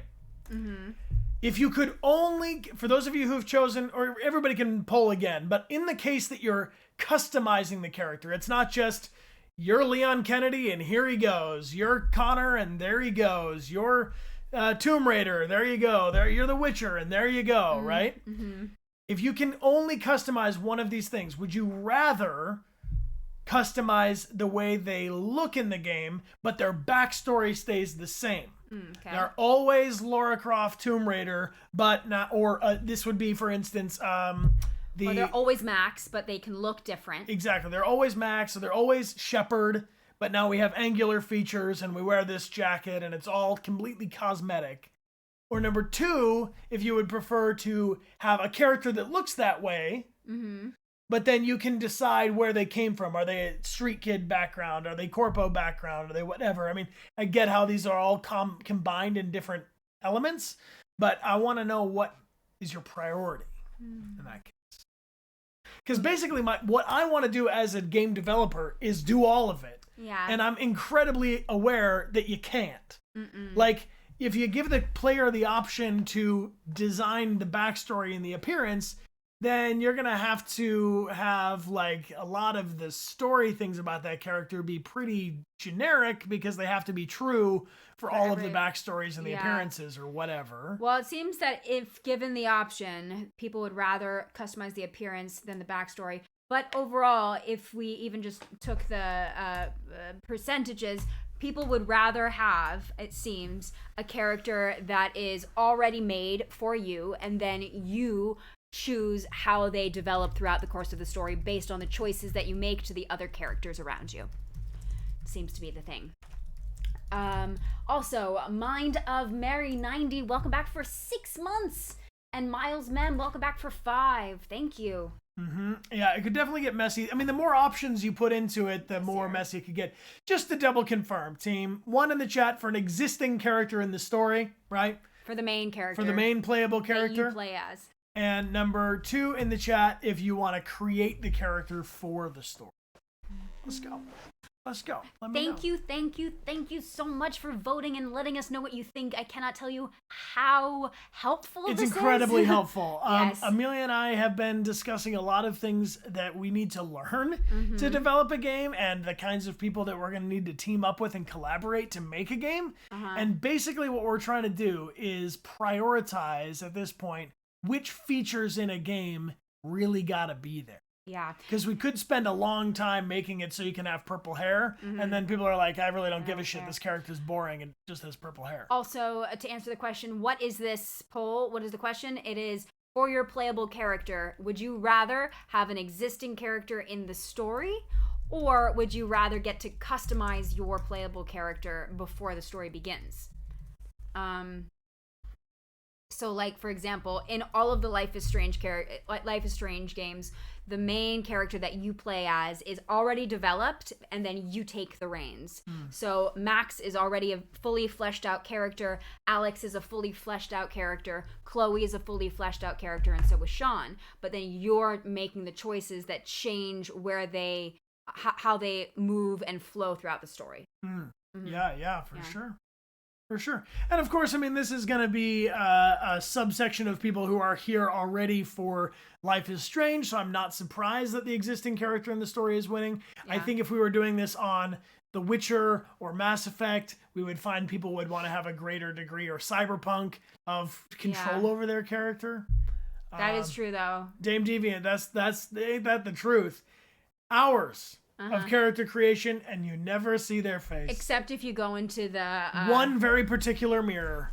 If you could only, for those of you who've chosen, or everybody can poll again, but in the case that you're customizing the character, it's not just you're Leon Kennedy and here he goes, you're Connor and there he goes, you're Tomb Raider, there you go, there you're the Witcher and there you go, right? If you can only customize one of these things, would you rather customize the way they look in the game, but their backstory stays the same? Okay. They're always Lara Croft, Tomb Raider, but not, or this would be, for instance, or they're always Max, but they can look different. Exactly. They're always Max, so they're always Shepard, but now we have angular features and we wear this jacket and it's all completely cosmetic. Or number 2, if you would prefer to have a character that looks that way, but then you can decide where they came from. Are they a street kid background? Are they corpo background? Are they whatever? I mean, I get how these are all combined in different elements, but I want to know what is your priority in that case. Because basically what I want to do as a game developer is do all of it. Yeah. And I'm incredibly aware that you can't. Like, if you give the player the option to design the backstory and the appearance, then you're going to have like a lot of the story things about that character be pretty generic, because they have to be true for all of the backstories and the appearances or whatever. Well, it seems that if given the option, people would rather customize the appearance than the backstory. But overall, if we even just took the percentages, people would rather have, it seems, a character that is already made for you, and then you choose how they develop throughout the course of the story based on the choices that you make to the other characters around you. Seems to be the thing. Also, Mind of Mary 90, welcome back for 6 months. And Miles Mem, welcome back for 5. Thank you. Yeah, it could definitely get messy. I mean, the more options you put into it, the more messy it could get. Just to double confirm, team, 1 in the chat for an existing character in the story, right? For the main character. For the main playable character. That you play as. And number 2 in the chat if you want to create the character for the story. Let's go. Let me know. Thank you so much for voting and letting us know what you think. I cannot tell you how helpful this is. It's incredibly helpful. Yes. Amelia and I have been discussing a lot of things that we need to learn to develop a game and the kinds of people that we're going to need to team up with and collaborate to make a game. And basically what we're trying to do is prioritize at this point which features in a game really got to be there. Yeah. Because we could spend a long time making it so you can have purple hair, and then people are like, I really don't give a shit. This character's boring and just has purple hair. Also, to answer the question, what is this poll? What is the question? It is, for your playable character, would you rather have an existing character in the story, or would you rather get to customize your playable character before the story begins? So, like, for example, in all of the Life is Strange games, the main character that you play as is already developed, and then you take the reins. So Max is already a fully fleshed out character. Alex is a fully fleshed out character. Chloe is a fully fleshed out character, and so is Sean. But then you're making the choices that change where how they move and flow throughout the story. Yeah, for sure. For sure. And of course, I mean, this is going to be a subsection of people who are here already for Life is Strange, so I'm not surprised that the existing character in the story is winning. Yeah. I think if we were doing this on The Witcher or Mass Effect, we would find people would want to have a greater degree, or Cyberpunk, of control over their character. That is true, though. Dame Deviant, that's the truth. Hours of character creation, and you never see their face. Except if you go into the... one very particular mirror.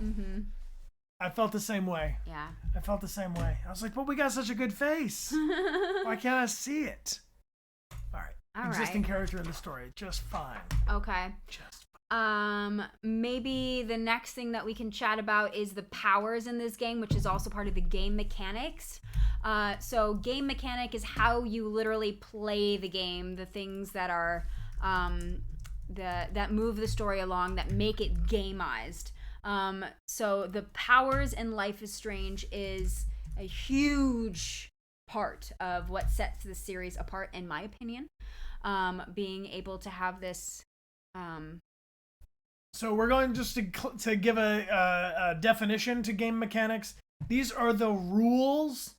I felt the same way. Yeah. I felt the same way. I was like, but we got such a good face. Why can't I see it? All right. Existing character in the story. Just fine. Okay. Just maybe the next thing that we can chat about is the powers in this game, which is also part of the game mechanics. So game mechanic is how you literally play the game, the things that are that move the story along, that make it gameized. So the powers in Life is Strange is a huge part of what sets the series apart, in my opinion. Being able to have this So we're going just to give a definition to game mechanics. These are the rules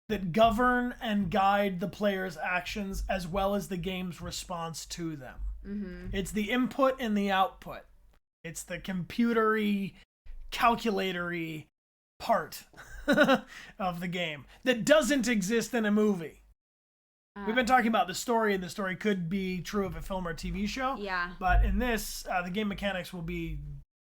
that govern and guide the player's actions as well as the game's response to them. It's the input and the output. It's the computery, calculatory part of the game that doesn't exist in a movie. We've been talking about the story, and the story could be true of a film or TV show. Yeah. But in this, the game mechanics will be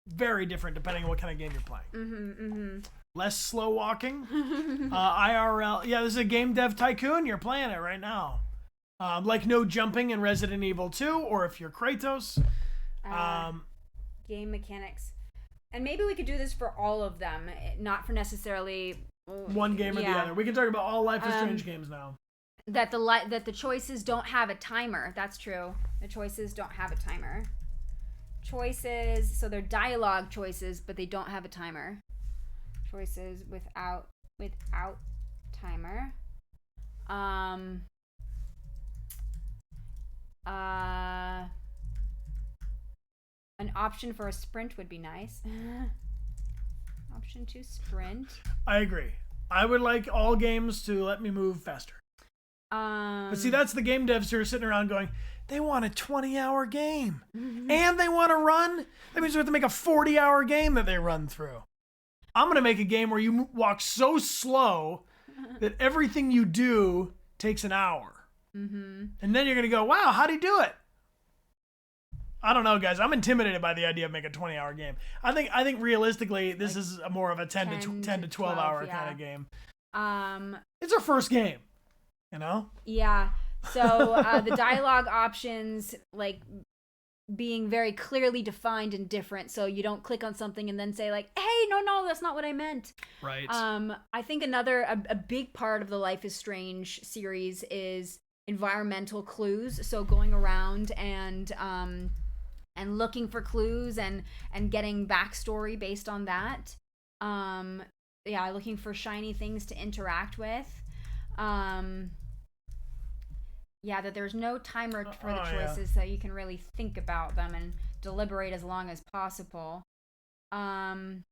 very different depending on what kind of game you're playing. Less slow walking. IRL. Yeah, this is a game dev tycoon. You're playing it right now. Like no jumping in Resident Evil 2, or if you're Kratos. Game mechanics. And maybe we could do this for all of them, not for necessarily one game or the other. We can talk about all Life is Strange games now. That the choices don't have a timer. That's true. The choices don't have a timer. Choices, so they're dialogue choices, but they don't have a timer. Choices without timer. An option for a sprint would be nice. Option to sprint. I agree. I would like all games to let me move faster. But see, that's the game devs who are sitting around going, they want a 20-hour game. And they want to run. That means we have to make a 40-hour game that they run through. I'm going to make a game where you walk so slow that everything you do takes an hour. And then you're going to go, wow, how'd he do it? I don't know, guys. I'm intimidated by the idea of making a 20-hour game. I think realistically, this is more of a 10 to 12 hour kind of game. It's our first game. You know? Yeah. So the dialogue options, like, being very clearly defined and different, so you don't click on something and then say like, hey, no, that's not what I meant. Right. I think a big part of the Life is Strange series is environmental clues, so going around and looking for clues and getting backstory based on that. Looking for shiny things to interact with. That there's no timer for the choices, so you can really think about them and deliberate as long as possible. Interactable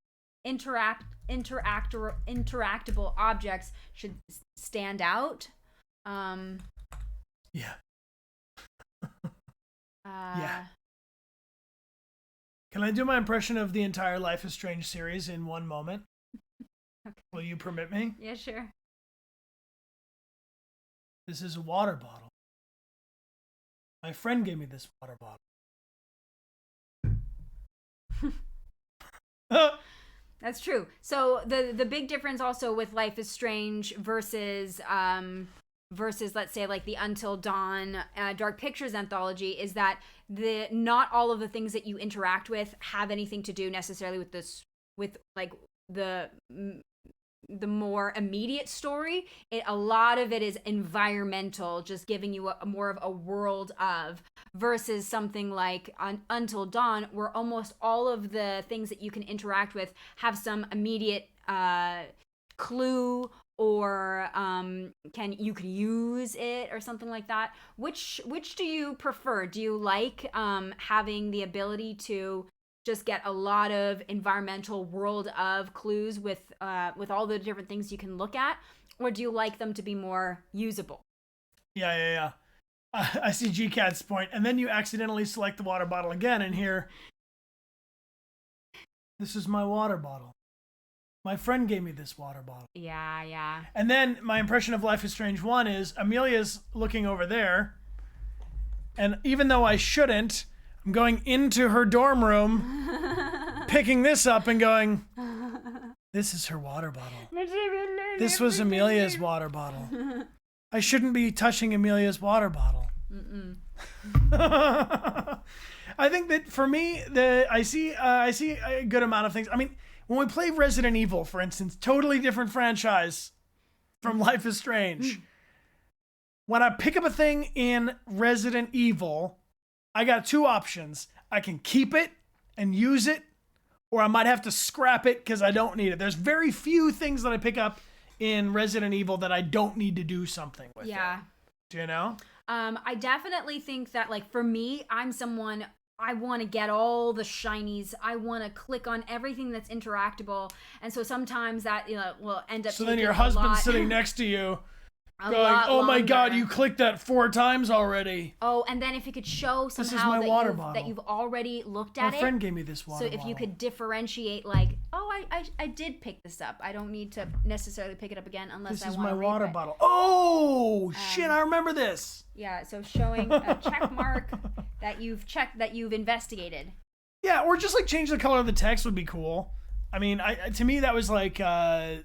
objects should stand out. Yeah. Can I do my impression of the entire Life is Strange series in one moment? Okay. Will you permit me? Yeah, sure. This is a water bottle. My friend gave me this water bottle. That's true. So the big difference also with Life is Strange versus let's say like the Until Dawn Dark Pictures anthology is that not all of the things that you interact with have anything to do necessarily with like the more immediate story. A lot of it is environmental, just giving you more of a world of, versus something like Until Dawn, where almost all of the things that you can interact with have some immediate clue, or you can use it or something like that. Which do you prefer? Do you like having the ability to just get a lot of environmental world of clues with all the different things you can look at, or do you like them to be more usable? Yeah. I see GCat's point, and then you accidentally select the water bottle again, and here, this is my water bottle. My friend gave me this water bottle. Yeah. And then my impression of Life is Strange 1 is Amelia's looking over there, and even though I shouldn't, I'm going into her dorm room, picking this up and going, this is her water bottle. This was Amelia's water bottle. I shouldn't be touching Amelia's water bottle. I think that for me, I see a good amount of things. I mean, when we play Resident Evil, for instance, totally different franchise from Life is Strange. When I pick up a thing in Resident Evil, I got two options. I can keep it and use it, or I might have to scrap it because I don't need it. There's very few things that I pick up in Resident Evil that I don't need to do something with. Yeah. Do you know? I definitely think that, like, for me, I'm someone, I want to get all the shinies. I want to click on everything that's interactable. And so sometimes that, will end up. So then your husband's sitting next to you going, oh my God, you clicked that 4 times already. Oh, and then if you could show somehow that you've already looked at it. My friend gave me this water bottle. So if you could differentiate, like, oh, I did pick this up. I don't need to necessarily pick it up again unless I want to. This is my water bottle. Oh, shit, I remember this. Yeah, so showing a check mark that you've checked, that you've investigated. Yeah, or just like change the color of the text would be cool. I mean, to me that was like, a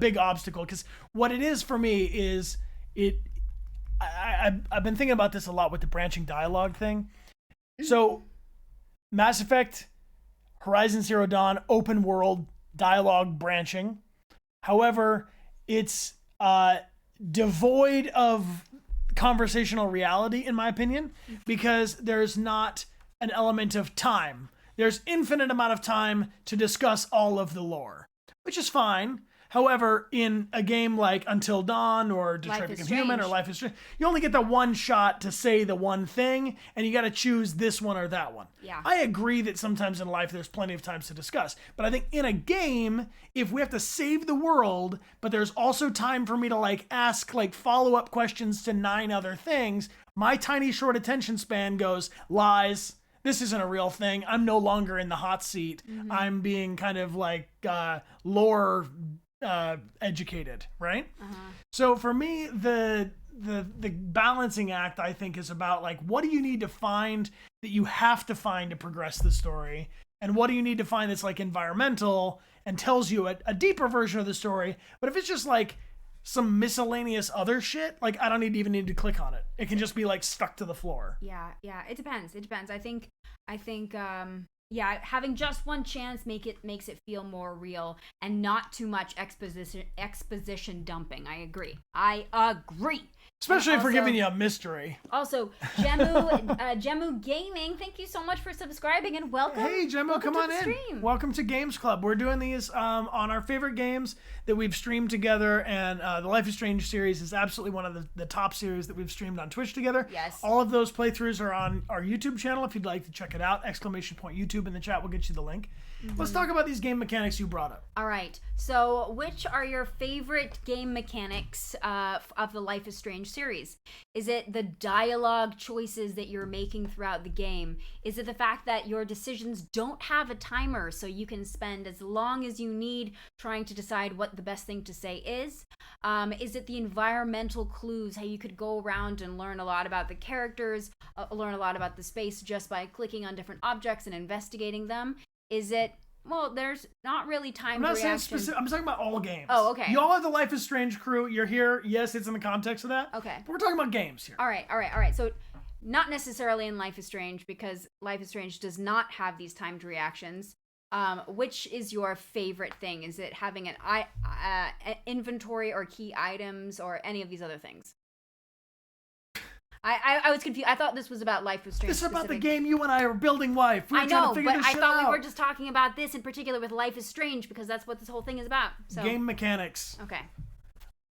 big obstacle, because what it is for me is I've been thinking about this a lot with the branching dialogue thing. So, Mass Effect, Horizon Zero Dawn, open world dialogue branching. However, it's devoid of conversational reality, in my opinion, because there's not an element of time. There's infinite amount of time to discuss all of the lore, which is fine. However, in a game like Until Dawn or Detroit Become Human or Life is Strange, you only get the one shot to say the one thing, and you got to choose this one or that one. Yeah. I agree that sometimes in life there's plenty of times to discuss, but I think in a game, if we have to save the world, but there's also time for me to like ask like follow-up questions to 9 other things, my tiny short attention span goes, lies. This isn't a real thing. I'm no longer in the hot seat. Mm-hmm. I'm being kind of like lore educated, right? Uh-huh. So for me, the balancing act, I think, is about like, what do you need to find that you have to find to progress the story, and what do you need to find that's like environmental and tells you a deeper version of the story. But if it's just like some miscellaneous other shit, like I don't even need to click on it. It can just be like stuck to the floor. Yeah, it depends. I think yeah, having just one chance makes it feel more real and not too much exposition dumping. I agree. Especially if we're giving you a mystery. Also, Jemu Gaming, thank you so much for subscribing and welcome. Hey, Jemu, come on in. Stream. Welcome to Games Club. We're doing these on our favorite games that we've streamed together, and the Life is Strange series is absolutely one of the top series that we've streamed on Twitch together. Yes. All of those playthroughs are on our YouTube channel if you'd like to check it out. ! YouTube in the chat will get you the link. Let's talk about these game mechanics you brought up. All right. So, which are your favorite game mechanics of the Life is Strange series? Is it the dialogue choices that you're making throughout the game? Is it the fact that your decisions don't have a timer, so you can spend as long as you need trying to decide what the best thing to say is? Is it the environmental clues, how you could go around and learn a lot about the characters, learn a lot about the space just by clicking on different objects and investigating them? Is it, well, there's not really time to reaction. I'm not saying specific. I'm talking about all games. Oh, okay. Y'all are the Life is Strange crew. You're here. Yes, it's in the context of that. Okay. But we're talking about games here. All right. So not necessarily in Life is Strange, because Life is Strange does not have these timed reactions. Which is your favorite thing? Is it having an inventory or key items or any of these other things? I was confused. I thought this was about Life is Strange. This is about the game you and I are building, wife. I know, but I thought we were just talking about this in particular with Life is Strange, because that's what this whole thing is about. So. Game mechanics. Okay.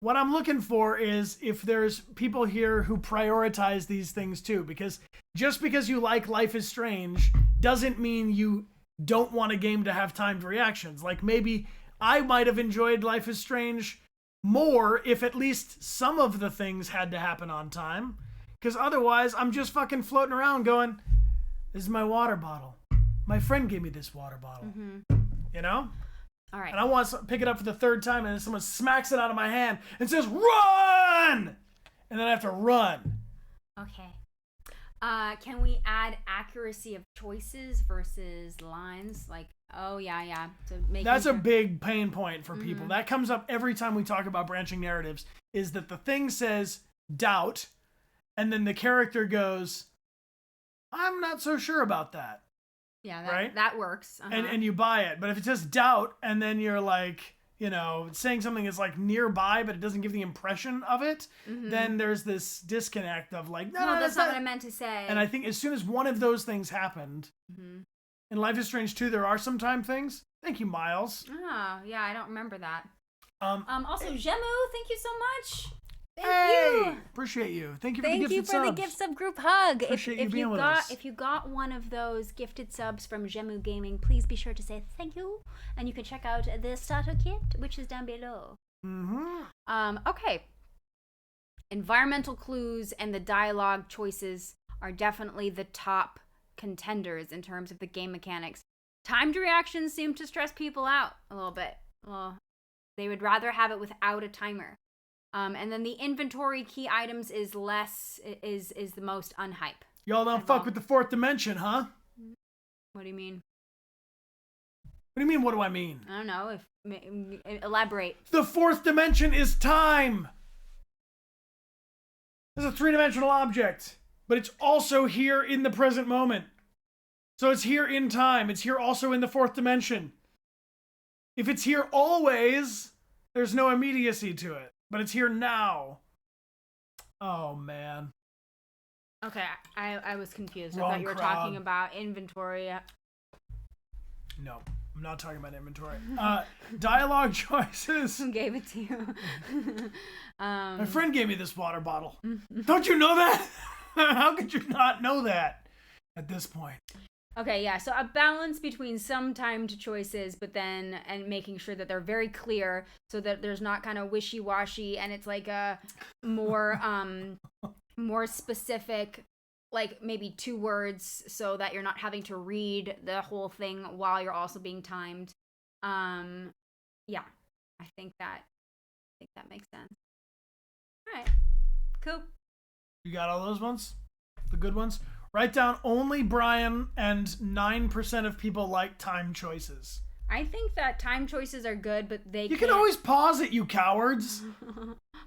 What I'm looking for is if there's people here who prioritize these things too, because just because you like Life is Strange doesn't mean you don't want a game to have timed reactions. Like maybe I might have enjoyed Life is Strange more if at least some of the things had to happen on time. Because otherwise, I'm just fucking floating around going, this is my water bottle. My friend gave me this water bottle. Mm-hmm. You know? All right. And I want to pick it up for the third time, and then someone smacks it out of my hand and says, run! And then I have to run. Okay. Can we add accuracy of choices versus lines? Like, oh, yeah. That's a big pain point for people. That comes up every time we talk about branching narratives, is that the thing says doubt, and then the character goes, I'm not so sure about that. Yeah, right? That works. Uh-huh. And you buy it. But if it says doubt, and then you're like, you know, saying something is like nearby, but it doesn't give the impression of it, then there's this disconnect of like, no, that's not what I meant to say. And I think as soon as one of those things happened, in Life is Strange 2, there are some time things. Thank you, Miles. Oh, yeah, I don't remember that. Also, hey. Jemu, thank you so much. Thank you. Appreciate you. Thank you for the gifted subs. Thank you for the gift sub group hug. Appreciate you being with us. If you got one of those gifted subs from Jemu Gaming, please be sure to say thank you. And you can check out the starter kit, which is down below. Okay. Environmental clues and the dialogue choices are definitely the top contenders in terms of the game mechanics. Timed reactions seem to stress people out a little bit. Well, they would rather have it without a timer. And then the inventory key items is the most unhype. Y'all don't fuck with the fourth dimension, huh? What do you mean? What do you mean, what do I mean? I don't know. Elaborate. The fourth dimension is time! It's a three-dimensional object, but it's also here in the present moment. So it's here in time. It's here also in the fourth dimension. If it's here always, there's no immediacy to it. But it's here now. Oh, man. Okay, I was confused. Wrong I thought you were crowd. talking about inventory. No, I'm not talking about inventory. Dialogue choices. Who gave it to you? My friend gave me this water bottle. Don't you know that? How could you not know that at this point? Okay, yeah, so a balance between some timed choices, but then, and making sure that they're very clear so that there's not kind of wishy-washy and it's like a more, more specific, like maybe 2 words so that you're not having to read the whole thing while you're also being timed. Yeah, I think that makes sense. All right, cool. You got all those ones? The good ones? Write down only Brian and 9% of people like time choices. I think that time choices are good, but You can always pause it, you cowards.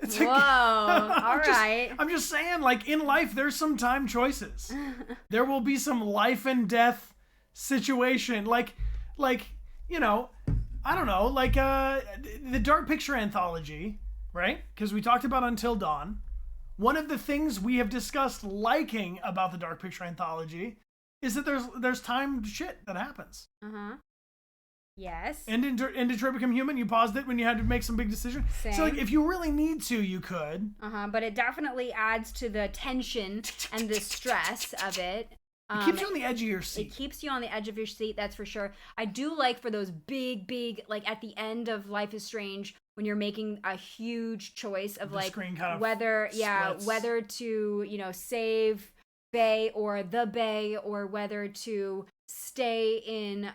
It's Whoa! All right. I'm just saying, like, in life, there's some time choices. There will be some life and death situation, like, you know, I don't know, like the Dark Picture anthology, right? Because we talked about Until Dawn. One of the things we have discussed liking about the Dark Picture anthology is that there's timed shit that happens. Yes. And in Detroit Become Human, you paused it when you had to make some big decision. Same. So, like, if you really need to, you could. But it definitely adds to the tension and the stress of it. It keeps you on the edge of your seat. It keeps you on the edge of your seat, that's for sure. I do like for those big, like at the end of Life is Strange, when you're making a huge choice of The like screen kind of whether to, you know, save Bay or the Bay, or whether to stay in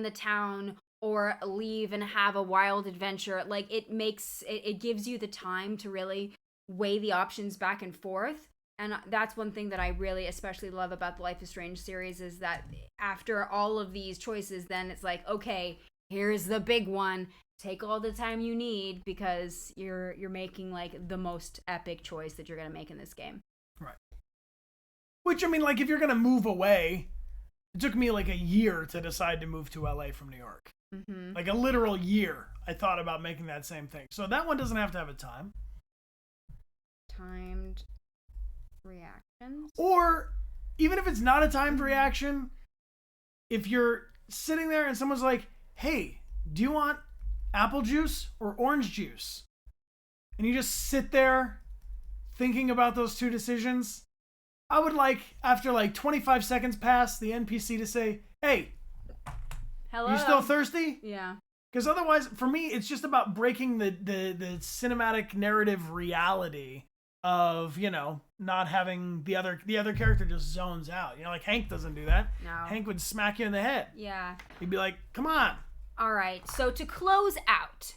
the town or leave and have a wild adventure. Like it gives you the time to really weigh the options back and forth. And that's one thing that I really especially love about the Life is Strange series, is that after all of these choices, then it's like, okay, here's the big one. Take all the time you need, because you're making like the most epic choice that you're going to make in this game. Right. Which, I mean, like, if you're going to move away, it took me like a year to decide to move to LA from New York. Like a literal year. I thought about making that same thing. So that one doesn't have to have a time. Timed reactions. Or even if it's not a timed reaction, if you're sitting there and someone's like, hey, do you want apple juice or orange juice? And you just sit there thinking about those two decisions. I would like, after like 25 seconds pass, the NPC to say, hey, hello, you still thirsty? Yeah. Because otherwise, for me, it's just about breaking the cinematic narrative reality of, you know, not having the other character just zones out. You know, like Hank doesn't do that. No. Hank would smack you in the head. Yeah. He'd be like, come on. All right. So to close out,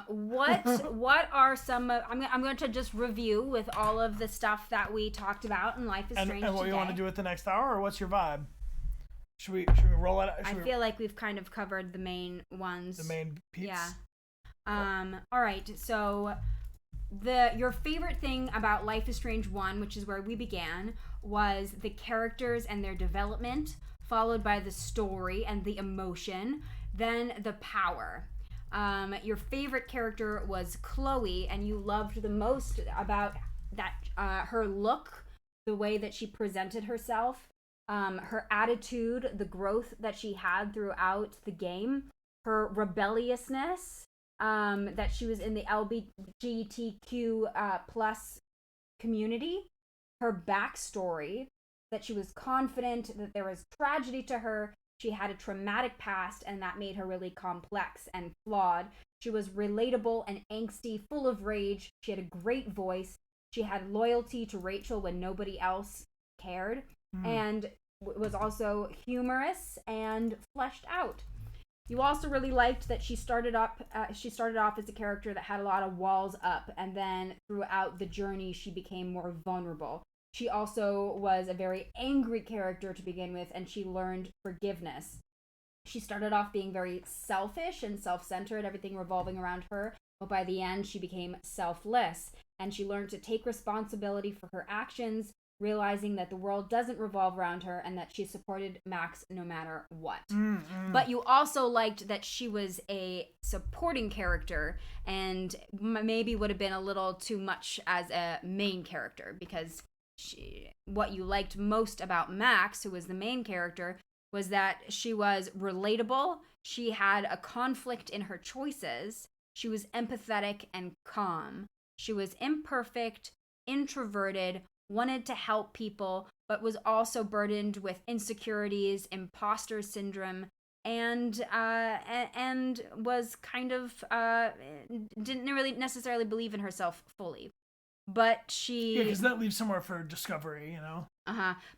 what are some of, I'm going to just review with all of the stuff that we talked about in Life is Strange and what today. you want to do with the next hour, or what's your vibe? Should we roll it? I feel like we've kind of covered the main ones. The main peeps? Yeah. All right. So your favorite thing about Life is Strange 1, which is where we began, was the characters and their development, followed by the story and the emotion, then the power. Your favorite character was Chloe, and you loved the most about that her look, the way that she presented herself, her attitude, the growth that she had throughout the game, her rebelliousness, that she was in the LGBTQ plus community, her backstory, that she was confident, that there was tragedy to her. She had a traumatic past, and that made her really complex and flawed. She was relatable and angsty, full of rage. She had a great voice. She had loyalty to Rachel when nobody else cared, and was also humorous and fleshed out. You also really liked that she started off as a character that had a lot of walls up, and then throughout the journey, she became more vulnerable. She also was a very angry character to begin with, and she learned forgiveness. She started off being very selfish and self-centered, everything revolving around her, but by the end, she became selfless, and she learned to take responsibility for her actions, realizing that the world doesn't revolve around her and that she supported Max no matter what. But you also liked that she was a supporting character and maybe would have been a little too much as a main character, because what you liked most about Max, who was the main character, was that she was relatable, she had a conflict in her choices, she was empathetic and calm, she was imperfect, introverted, wanted to help people, but was also burdened with insecurities, imposter syndrome, and was kind of didn't really necessarily believe in herself fully. But she... Yeah, because that leaves somewhere for discovery, you know?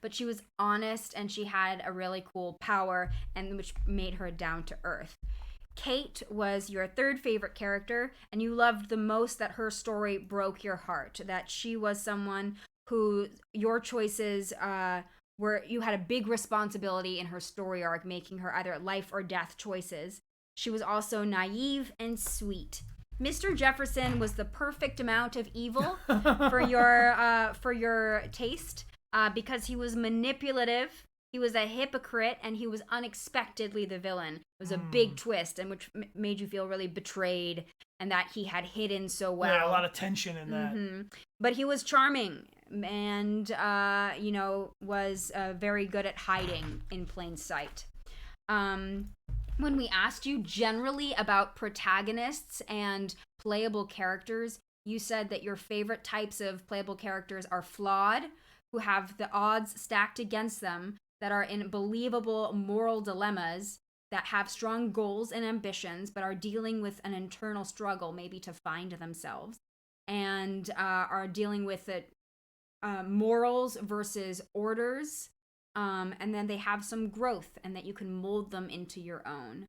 But she was honest, and she had a really cool power, and which made her down to earth. Kate was your third favorite character, and you loved the most that her story broke your heart, that she was someone who your choices where you had a big responsibility in her story arc, making her either life or death choices. She was also naive and sweet. Mr. Jefferson was the perfect amount of evil for your taste, because he was manipulative, he was a hypocrite, and he was unexpectedly the villain. It was a big twist, and which made you feel really betrayed, and that he had hidden so well. Yeah, a lot of tension in that. But he was charming, and was very good at hiding in plain sight. When we asked you generally about protagonists and playable characters, you said that your favorite types of playable characters are flawed, who have the odds stacked against them, that are in believable moral dilemmas, that have strong goals and ambitions, but are dealing with an internal struggle, maybe to find themselves, and are dealing with it, morals versus orders. And then they have some growth, and that you can mold them into your own.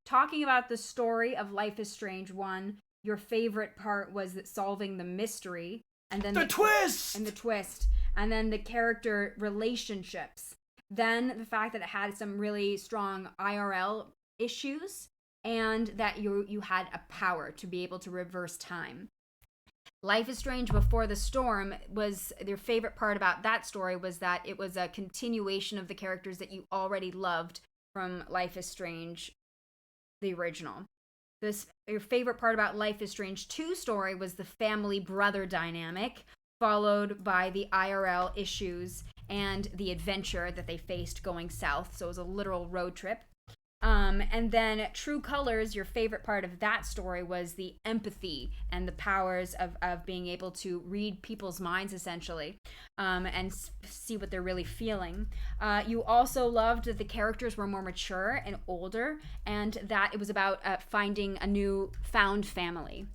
Talking about the story of Life is Strange 1, your favorite part was that solving the mystery, and then the twist, and then the character relationships. Then the fact that it had some really strong IRL issues, and that you had a power to be able to reverse time. Life is Strange Before the Storm was your favorite part about that story was that it was a continuation of the characters that you already loved from Life is Strange, the original. Your favorite part about Life is Strange 2 story was the family brother dynamic, followed by the IRL issues and the adventure that they faced going south. So it was a literal road trip. And then True Colors, your favorite part of that story was the empathy and the powers of being able to read people's minds, essentially, and see what they're really feeling. You also loved that the characters were more mature and older, and that it was about finding a new found family.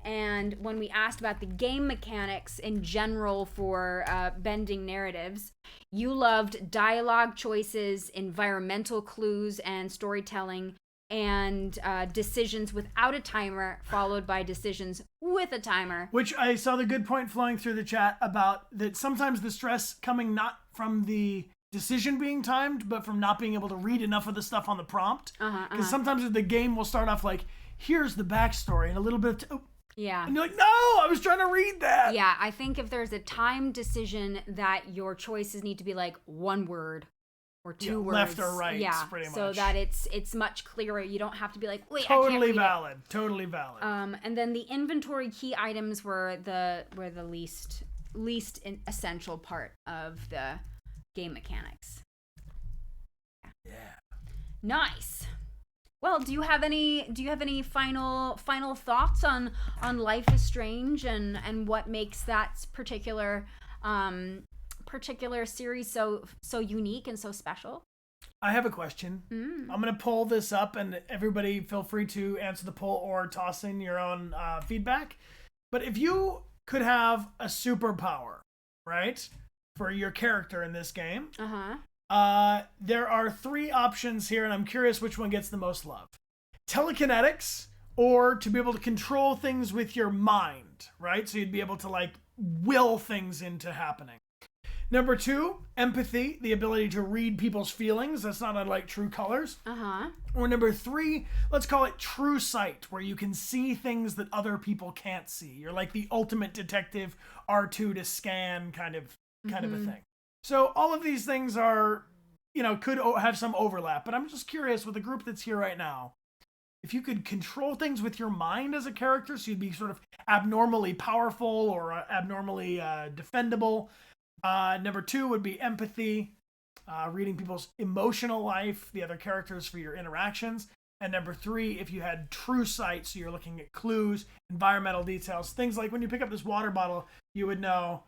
And when we asked about the game mechanics in general for bending narratives, you loved dialogue choices, environmental clues, and storytelling, and decisions without a timer, followed by decisions with a timer. Which I saw the good point flowing through the chat about that sometimes the stress coming not from the decision being timed, but from not being able to read enough of the stuff on the prompt. Because sometimes the game will start off like, here's the backstory, and a little bit of... Yeah. And you're like, no, I was trying to read that. Yeah, I think if there's a time decision that your choices need to be like one word or two words. Left or right, pretty much. So that it's much clearer. You don't have to be like, wait, totally I can't read valid. it. Totally valid. And then the inventory key items were the least essential part of the game mechanics. Yeah. Nice. Well, do you have any final thoughts on Life is Strange and what makes that particular series so unique and so special? I have a question. I'm going to pull this up, and everybody feel free to answer the poll or toss in your own feedback. But if you could have a superpower, right, for your character in this game, there are 3 options here, and I'm curious which one gets the most love. Telekinetics, or to be able to control things with your mind, right? So you'd be able to, like, will things into happening. Number 2, empathy, the ability to read people's feelings. That's not unlike True Colors. Or number 3, let's call it true sight, where you can see things that other people can't see. You're like the ultimate detective, R2 to scan kind of a thing. So all of these things are, could have some overlap, but I'm just curious with the group that's here right now, if you could control things with your mind as a character, so you'd be sort of abnormally powerful or abnormally defendable. Number 2 would be empathy, reading people's emotional life, the other characters for your interactions. And number 3, if you had true sight, so you're looking at clues, environmental details, things like when you pick up this water bottle, you would know.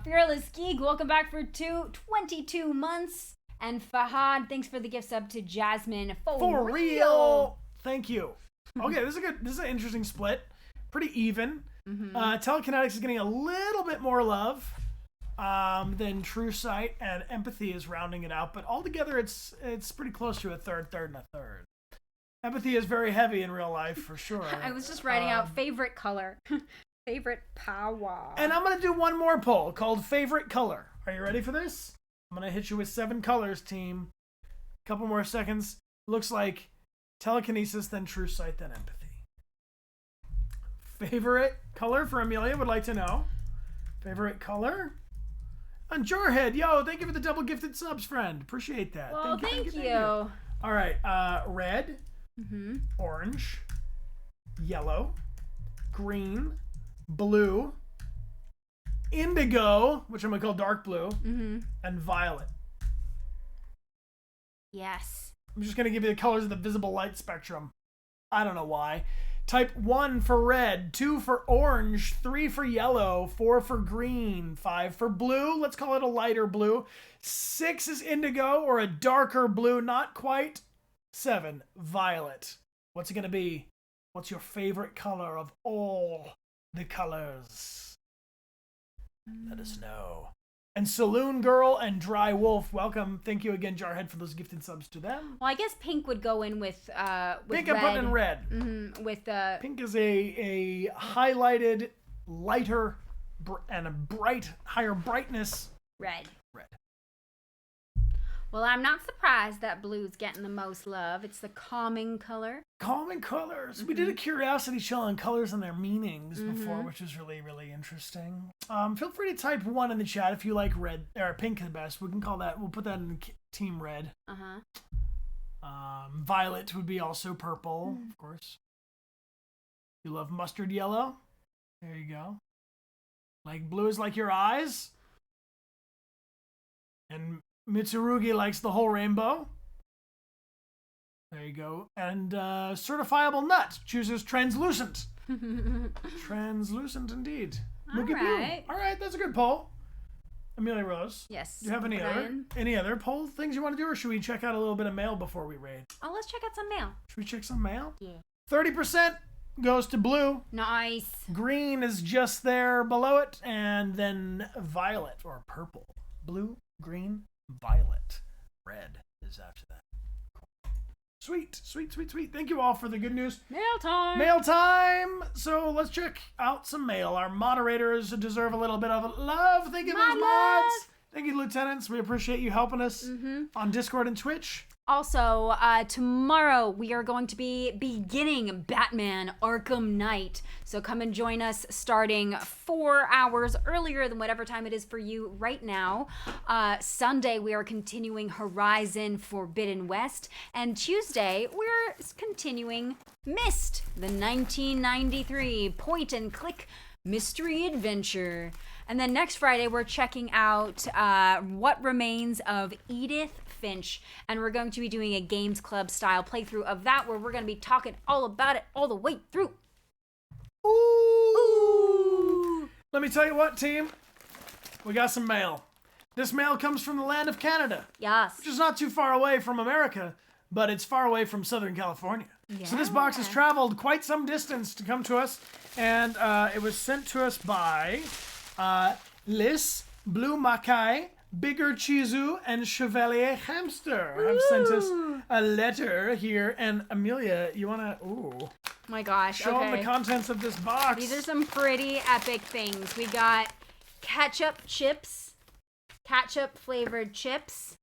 Fearless Geek, welcome back for 22 months. And Fahad, thanks for the gift sub to Jasmine. For real. Thank you. Okay, this is an interesting split. Pretty even. Telekinetics is getting a little bit more love than true sight, and empathy is rounding it out. But altogether, it's pretty close to a third, and a third. Empathy is very heavy in real life, for sure. I was just writing out favorite color. Favorite power. And I'm going to do one more poll called Favorite Color. Are you ready for this? I'm going to hit you with 7 colors, team. Couple more seconds. Looks like telekinesis, then true sight, then empathy. Favorite color for Amelia, would like to know. Favorite color? And Jarhead, yo, thank you for the double gifted subs, friend. Appreciate that. Well, thank you. All right, red, orange, yellow, green, blue, indigo, which I'm going to call dark blue, and violet. Yes. I'm just going to give you the colors of the visible light spectrum. I don't know why. Type 1 for red, 2 for orange, 3 for yellow, 4 for green, 5 for blue. Let's call it a lighter blue. 6 is indigo or a darker blue, not quite. 7, violet. What's it going to be? What's your favorite color of all the colors? Let us know. And Saloon Girl and Dry Wolf, welcome. Thank you again, Jarhead, for those gifted subs to them. Well, I guess pink would go in with pink, red. I'm putting in red. With pink is a highlighted, lighter, and a bright, higher brightness. Red. Red. Well, I'm not surprised that blue's getting the most love. It's the calming color. Calming colors. We did a curiosity show on colors and their meanings before, which was really, really interesting. Feel free to type 1 in the chat if you like red or pink the best. We can call that. We'll put that in team red. Violet would be also purple, of course. You love mustard yellow. There you go. Like blue is like your eyes. And Mitsurugi likes the whole rainbow. There you go. And Certifiable Nut chooses translucent. Translucent indeed. Look at you. All right, that's a good poll. Amelia Rose. Yes. Do you have any other poll things you want to do, or should we check out a little bit of mail before we raid? Oh, let's check out some mail. Should we check some mail? Yeah. 30% goes to blue. Nice. Green is just there below it, and then violet or purple. Blue, green, violet. Red is after that. Cool. Sweet, sweet, sweet, sweet. Thank you all for the good news. Mail time. Mail time. So let's check out some mail. Our moderators deserve a little bit of love. Thank you, those mods. Thank you, lieutenants. We appreciate you helping us on Discord and Twitch. Also, tomorrow we are going to be beginning Batman Arkham Knight. So come and join us starting 4 hours earlier than whatever time it is for you right now. Sunday we are continuing Horizon Forbidden West. And Tuesday we're continuing Myst, the 1993 point-and-click mystery adventure. And then next Friday we're checking out What Remains of Edith Finch, and we're going to be doing a Games Club style playthrough of that where we're going to be talking all about it all the way through. Ooh. Let me tell you what, team. We got some mail. This mail comes from the land of Canada. Yes. Which is not too far away from America, but it's far away from Southern California. Yeah. So this box has traveled quite some distance to come to us, and it was sent to us by Liz, Blue Makai, Bigger Chizu, and Chevalier Hamster have sent us a letter here. And Amelia, you want to... Ooh. My gosh, show them the contents of this box. These are some pretty epic things. We got ketchup chips, ketchup flavored chips.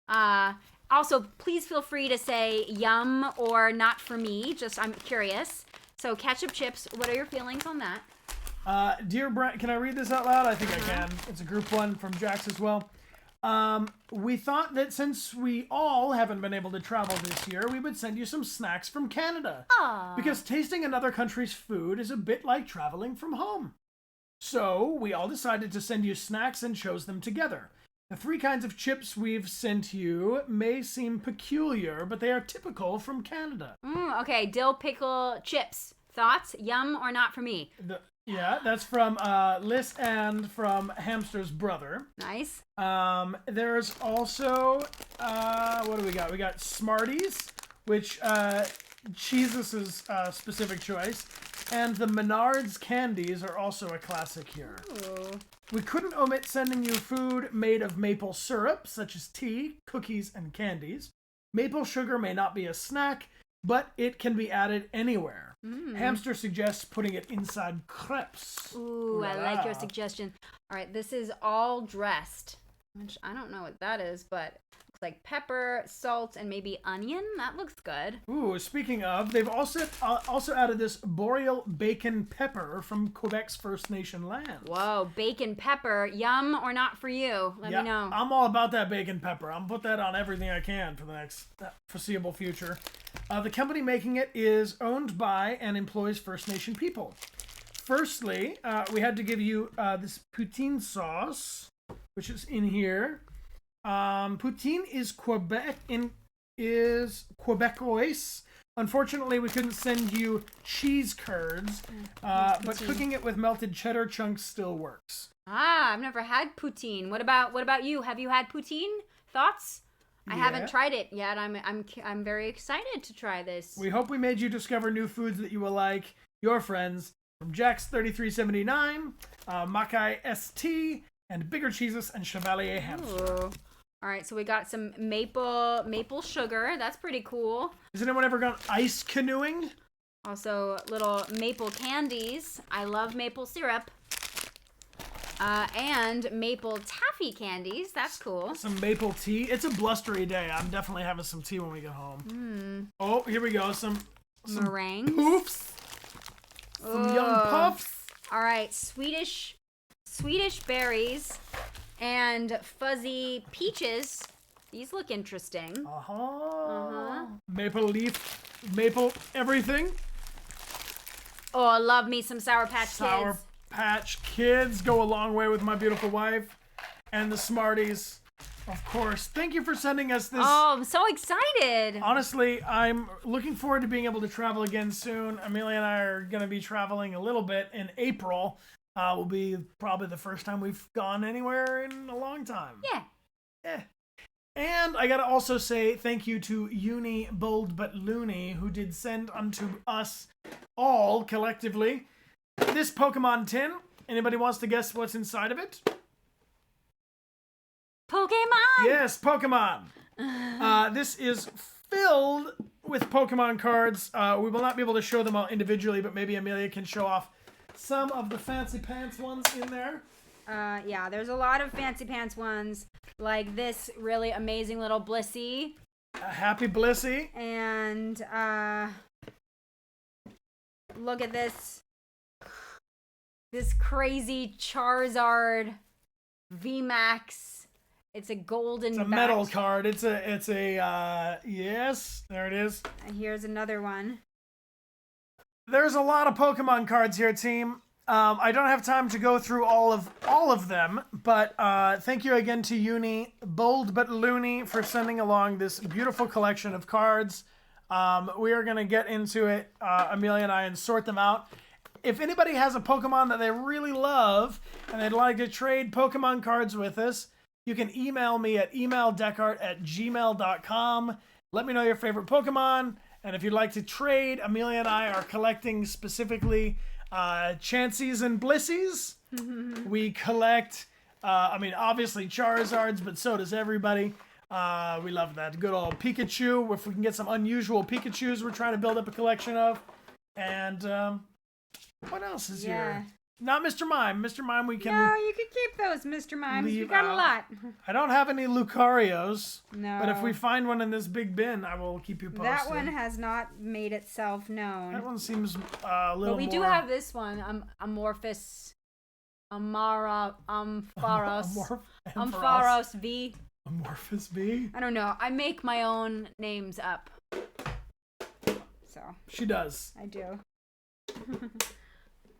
Also, please feel free to say yum or not for me. Just, I'm curious. So ketchup chips, what are your feelings on that? Dear Brent, can I read this out loud? I think I can. It's a group one from Jax as well. We thought that since we all haven't been able to travel this year, we would send you some snacks from Canada. Aww. Because tasting another country's food is a bit like traveling from home. So we all decided to send you snacks and chose them together. The 3 kinds of chips we've sent you may seem peculiar, but they are typical from Canada. Okay, dill pickle chips. Thoughts? Yum or not for me? Yeah, that's from Liz and from Hamster's brother. Nice. There's also, what do we got? We got Smarties, which Jesus' specific choice. And the Menards candies are also a classic here. Ooh. We couldn't omit sending you food made of maple syrup, such as tea, cookies, and candies. Maple sugar may not be a snack, but it can be added anywhere. Hamster suggests putting it inside crepes. Ooh, I like your suggestion. All right, this is all dressed, which I don't know what that is, but looks like pepper, salt, and maybe onion. That looks good. Ooh, speaking of, they've also added this boreal bacon pepper from Quebec's First Nation land. Whoa, bacon pepper. Yum or not for you? Let me know. I'm all about that bacon pepper. I'm going to put that on everything I can for the next foreseeable future. The company making it is owned by and employs First Nation people. Firstly, we had to give you this poutine sauce, which is in here. Poutine is Quebecois. Unfortunately, we couldn't send you cheese curds, but cooking it with melted cheddar chunks still works. I've never had poutine. What about you? Have you had poutine? Thoughts? I haven't tried it yet. I'm very excited to try this. We hope we made you discover new foods that you will like. Your friends from Jack's 3379, Mackay ST, and Bigger Cheeses and Chevalier Hamster. Ooh. All right, so we got some maple sugar. That's pretty cool. Has anyone ever gone ice canoeing? Also, little maple candies. I love maple syrup. And maple taffy candies. That's cool. Some maple tea. It's a blustery day. I'm definitely having some tea when we get home. Oh, here we go. Some meringues. Poofs. Some young puffs. All right, Swedish berries and fuzzy peaches. These look interesting. Maple leaf, maple everything. Oh, I love me some Sour Patch Kids. Sour Patch Kids go a long way with my beautiful wife. And the Smarties, of course. Thank you for sending us this. Oh, I'm so excited. Honestly, I'm looking forward to being able to travel again soon. Amelia and I are going to be traveling a little bit in April. Will be probably the first time we've gone anywhere in a long time. Yeah. And I gotta also say thank you to Uni Bold But Loony, who did send unto us all collectively this Pokemon tin. Anybody wants to guess what's inside of it? Pokemon! Yes, Pokemon. This is filled with Pokemon cards. We will not be able to show them all individually, but maybe Amelia can show off some of the fancy pants ones in there. Yeah, there's a lot of fancy pants ones, like this really amazing little Blissey. Happy Blissey. And look at this crazy Charizard VMAX. It's a golden. It's a metal card. It's a yes, there it is. And here's another one. There's a lot of Pokemon cards here, team. I don't have time to go through all of them, but thank you again to Uni Bold But Loony for sending along this beautiful collection of cards. We are going to get into it, Amelia and I, and sort them out. If anybody has a Pokemon that they really love and they'd like to trade Pokemon cards with us, you can email me at emaildechart@gmail.com. Let me know your favorite Pokemon. And if you'd like to trade, Amelia and I are collecting specifically Chanseys and Blissies. We collect, obviously Charizards, but so does everybody. We love that. Good old Pikachu. If we can get some unusual Pikachus, we're trying to build up a collection of. And what else is here? Not Mr. Mime. Mr. Mime we can... No, you can keep those, Mr. Mimes. We got a lot. I don't have any Lucarios. No. But if we find one in this big bin, I will keep you posted. That one has not made itself known. That one seems a little more... But we do have this one, Ampharos V. Amorphous V? I don't know. I make my own names up. So. She does. I do.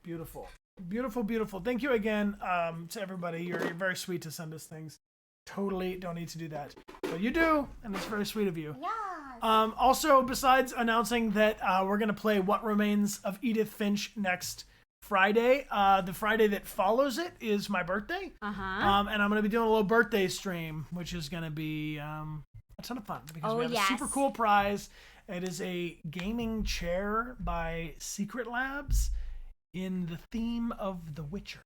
Beautiful. Beautiful, beautiful. Thank you again to everybody. You're very sweet to send us things. Totally don't need to do that. But you do, and it's very sweet of you. Yes. Also, besides announcing that we're going to play What Remains of Edith Finch next Friday, the Friday that follows it is my birthday. And I'm going to be doing a little birthday stream, which is going to be a ton of fun because we have a super cool prize. It is a gaming chair by Secret Labs in the theme of The Witcher.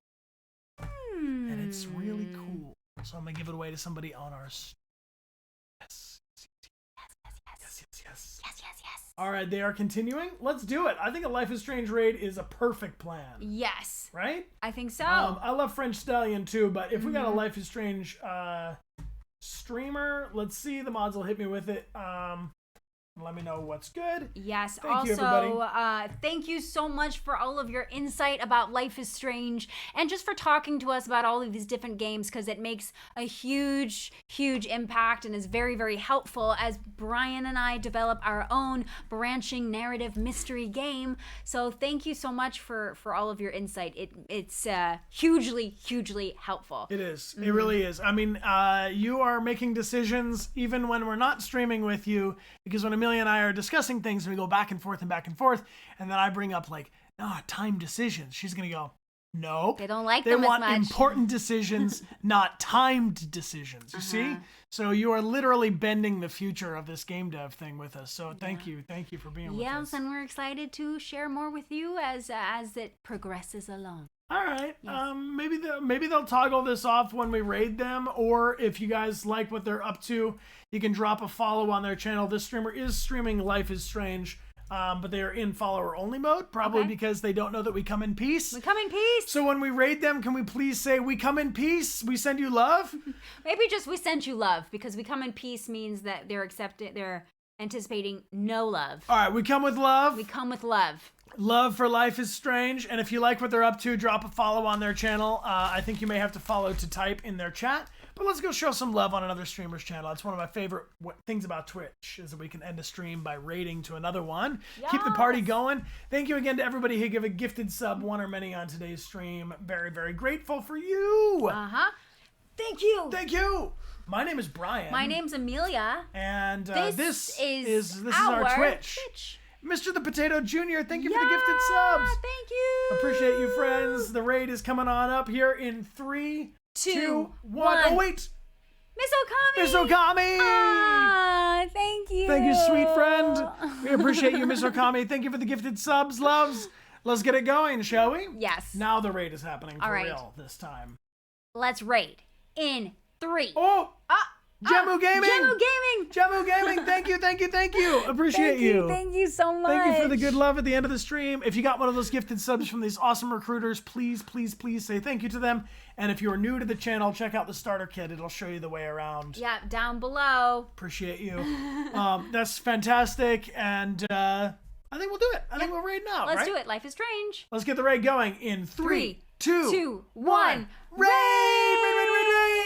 And it's really cool. So I'm going to give it away to somebody on our... Yes. All right, they are continuing. Let's do it. I think a Life is Strange raid is a perfect plan. Yes. Right? I think so. I love French Stallion too, but if we got a Life is Strange streamer, let's see. The mods will hit me with it. Let me know what's good. Yes. Thank you, everybody. Thank you so much for all of your insight about Life is Strange and just for talking to us about all of these different games, because it makes a huge, huge impact and is very, very helpful as Brian and I develop our own branching narrative mystery game. So thank you so much for all of your insight. It's hugely, hugely helpful. It is. It really is. I mean, you are making decisions even when we're not streaming with you, because when Amelia and I are discussing things and we go back and forth, and then I bring up like, time decisions. She's going to go, nope. They don't like them as much. They want important decisions, not timed decisions. You see? So you are literally bending the future of this game dev thing with us. So thank you. Thank you for being with us. Yes, and we're excited to share more with you as it progresses along. All right. Yes. Maybe they'll toggle this off when we raid them, or if you guys like what they're up to, you can drop a follow on their channel. This streamer is streaming Life is Strange, but they are in follower only mode, probably because they don't know that we come in peace. We come in peace. So when we raid them, can we please say, we come in peace, we send you love? Maybe just we send you love, because we come in peace means that they're anticipating no love. All right, we come with love. We come with love. Love for Life is Strange. And if you like what they're up to, drop a follow on their channel. I think you may have to follow to type in their chat. But let's go show some love on another streamer's channel. It's one of my favorite things about Twitch, is that we can end a stream by raiding to another one. Yes. Keep the party going. Thank you again to everybody who gave a gifted sub, one or many, on today's stream. Very, very grateful for you. Thank you. Thank you. My name is Brian. My name's Amelia. And this is our Twitch. Mr. the Potato Jr., thank you for the gifted subs. Thank you. Appreciate you, friends. The raid is coming on up here in 3, 2, 1. Oh, wait. Miss Okami. Thank you. Thank you, sweet friend. We appreciate you, Miss Okami. Thank you for the gifted subs, loves. Let's get it going, shall we? Yes. Now the raid is happening for real this time. Let's raid in 3. Jemu Gaming, thank you. Appreciate you. Thank you so much. Thank you for the good love at the end of the stream. If you got one of those gifted subs from these awesome recruiters, please say thank you to them. And if you are new to the channel, check out the starter kit. It'll show you the way around. Yeah, down below. Appreciate you. That's fantastic. And I think we'll do it. I think we'll raid now. Let's do it. Life is Strange. Let's get the raid going in 3, 2, 1. Raid!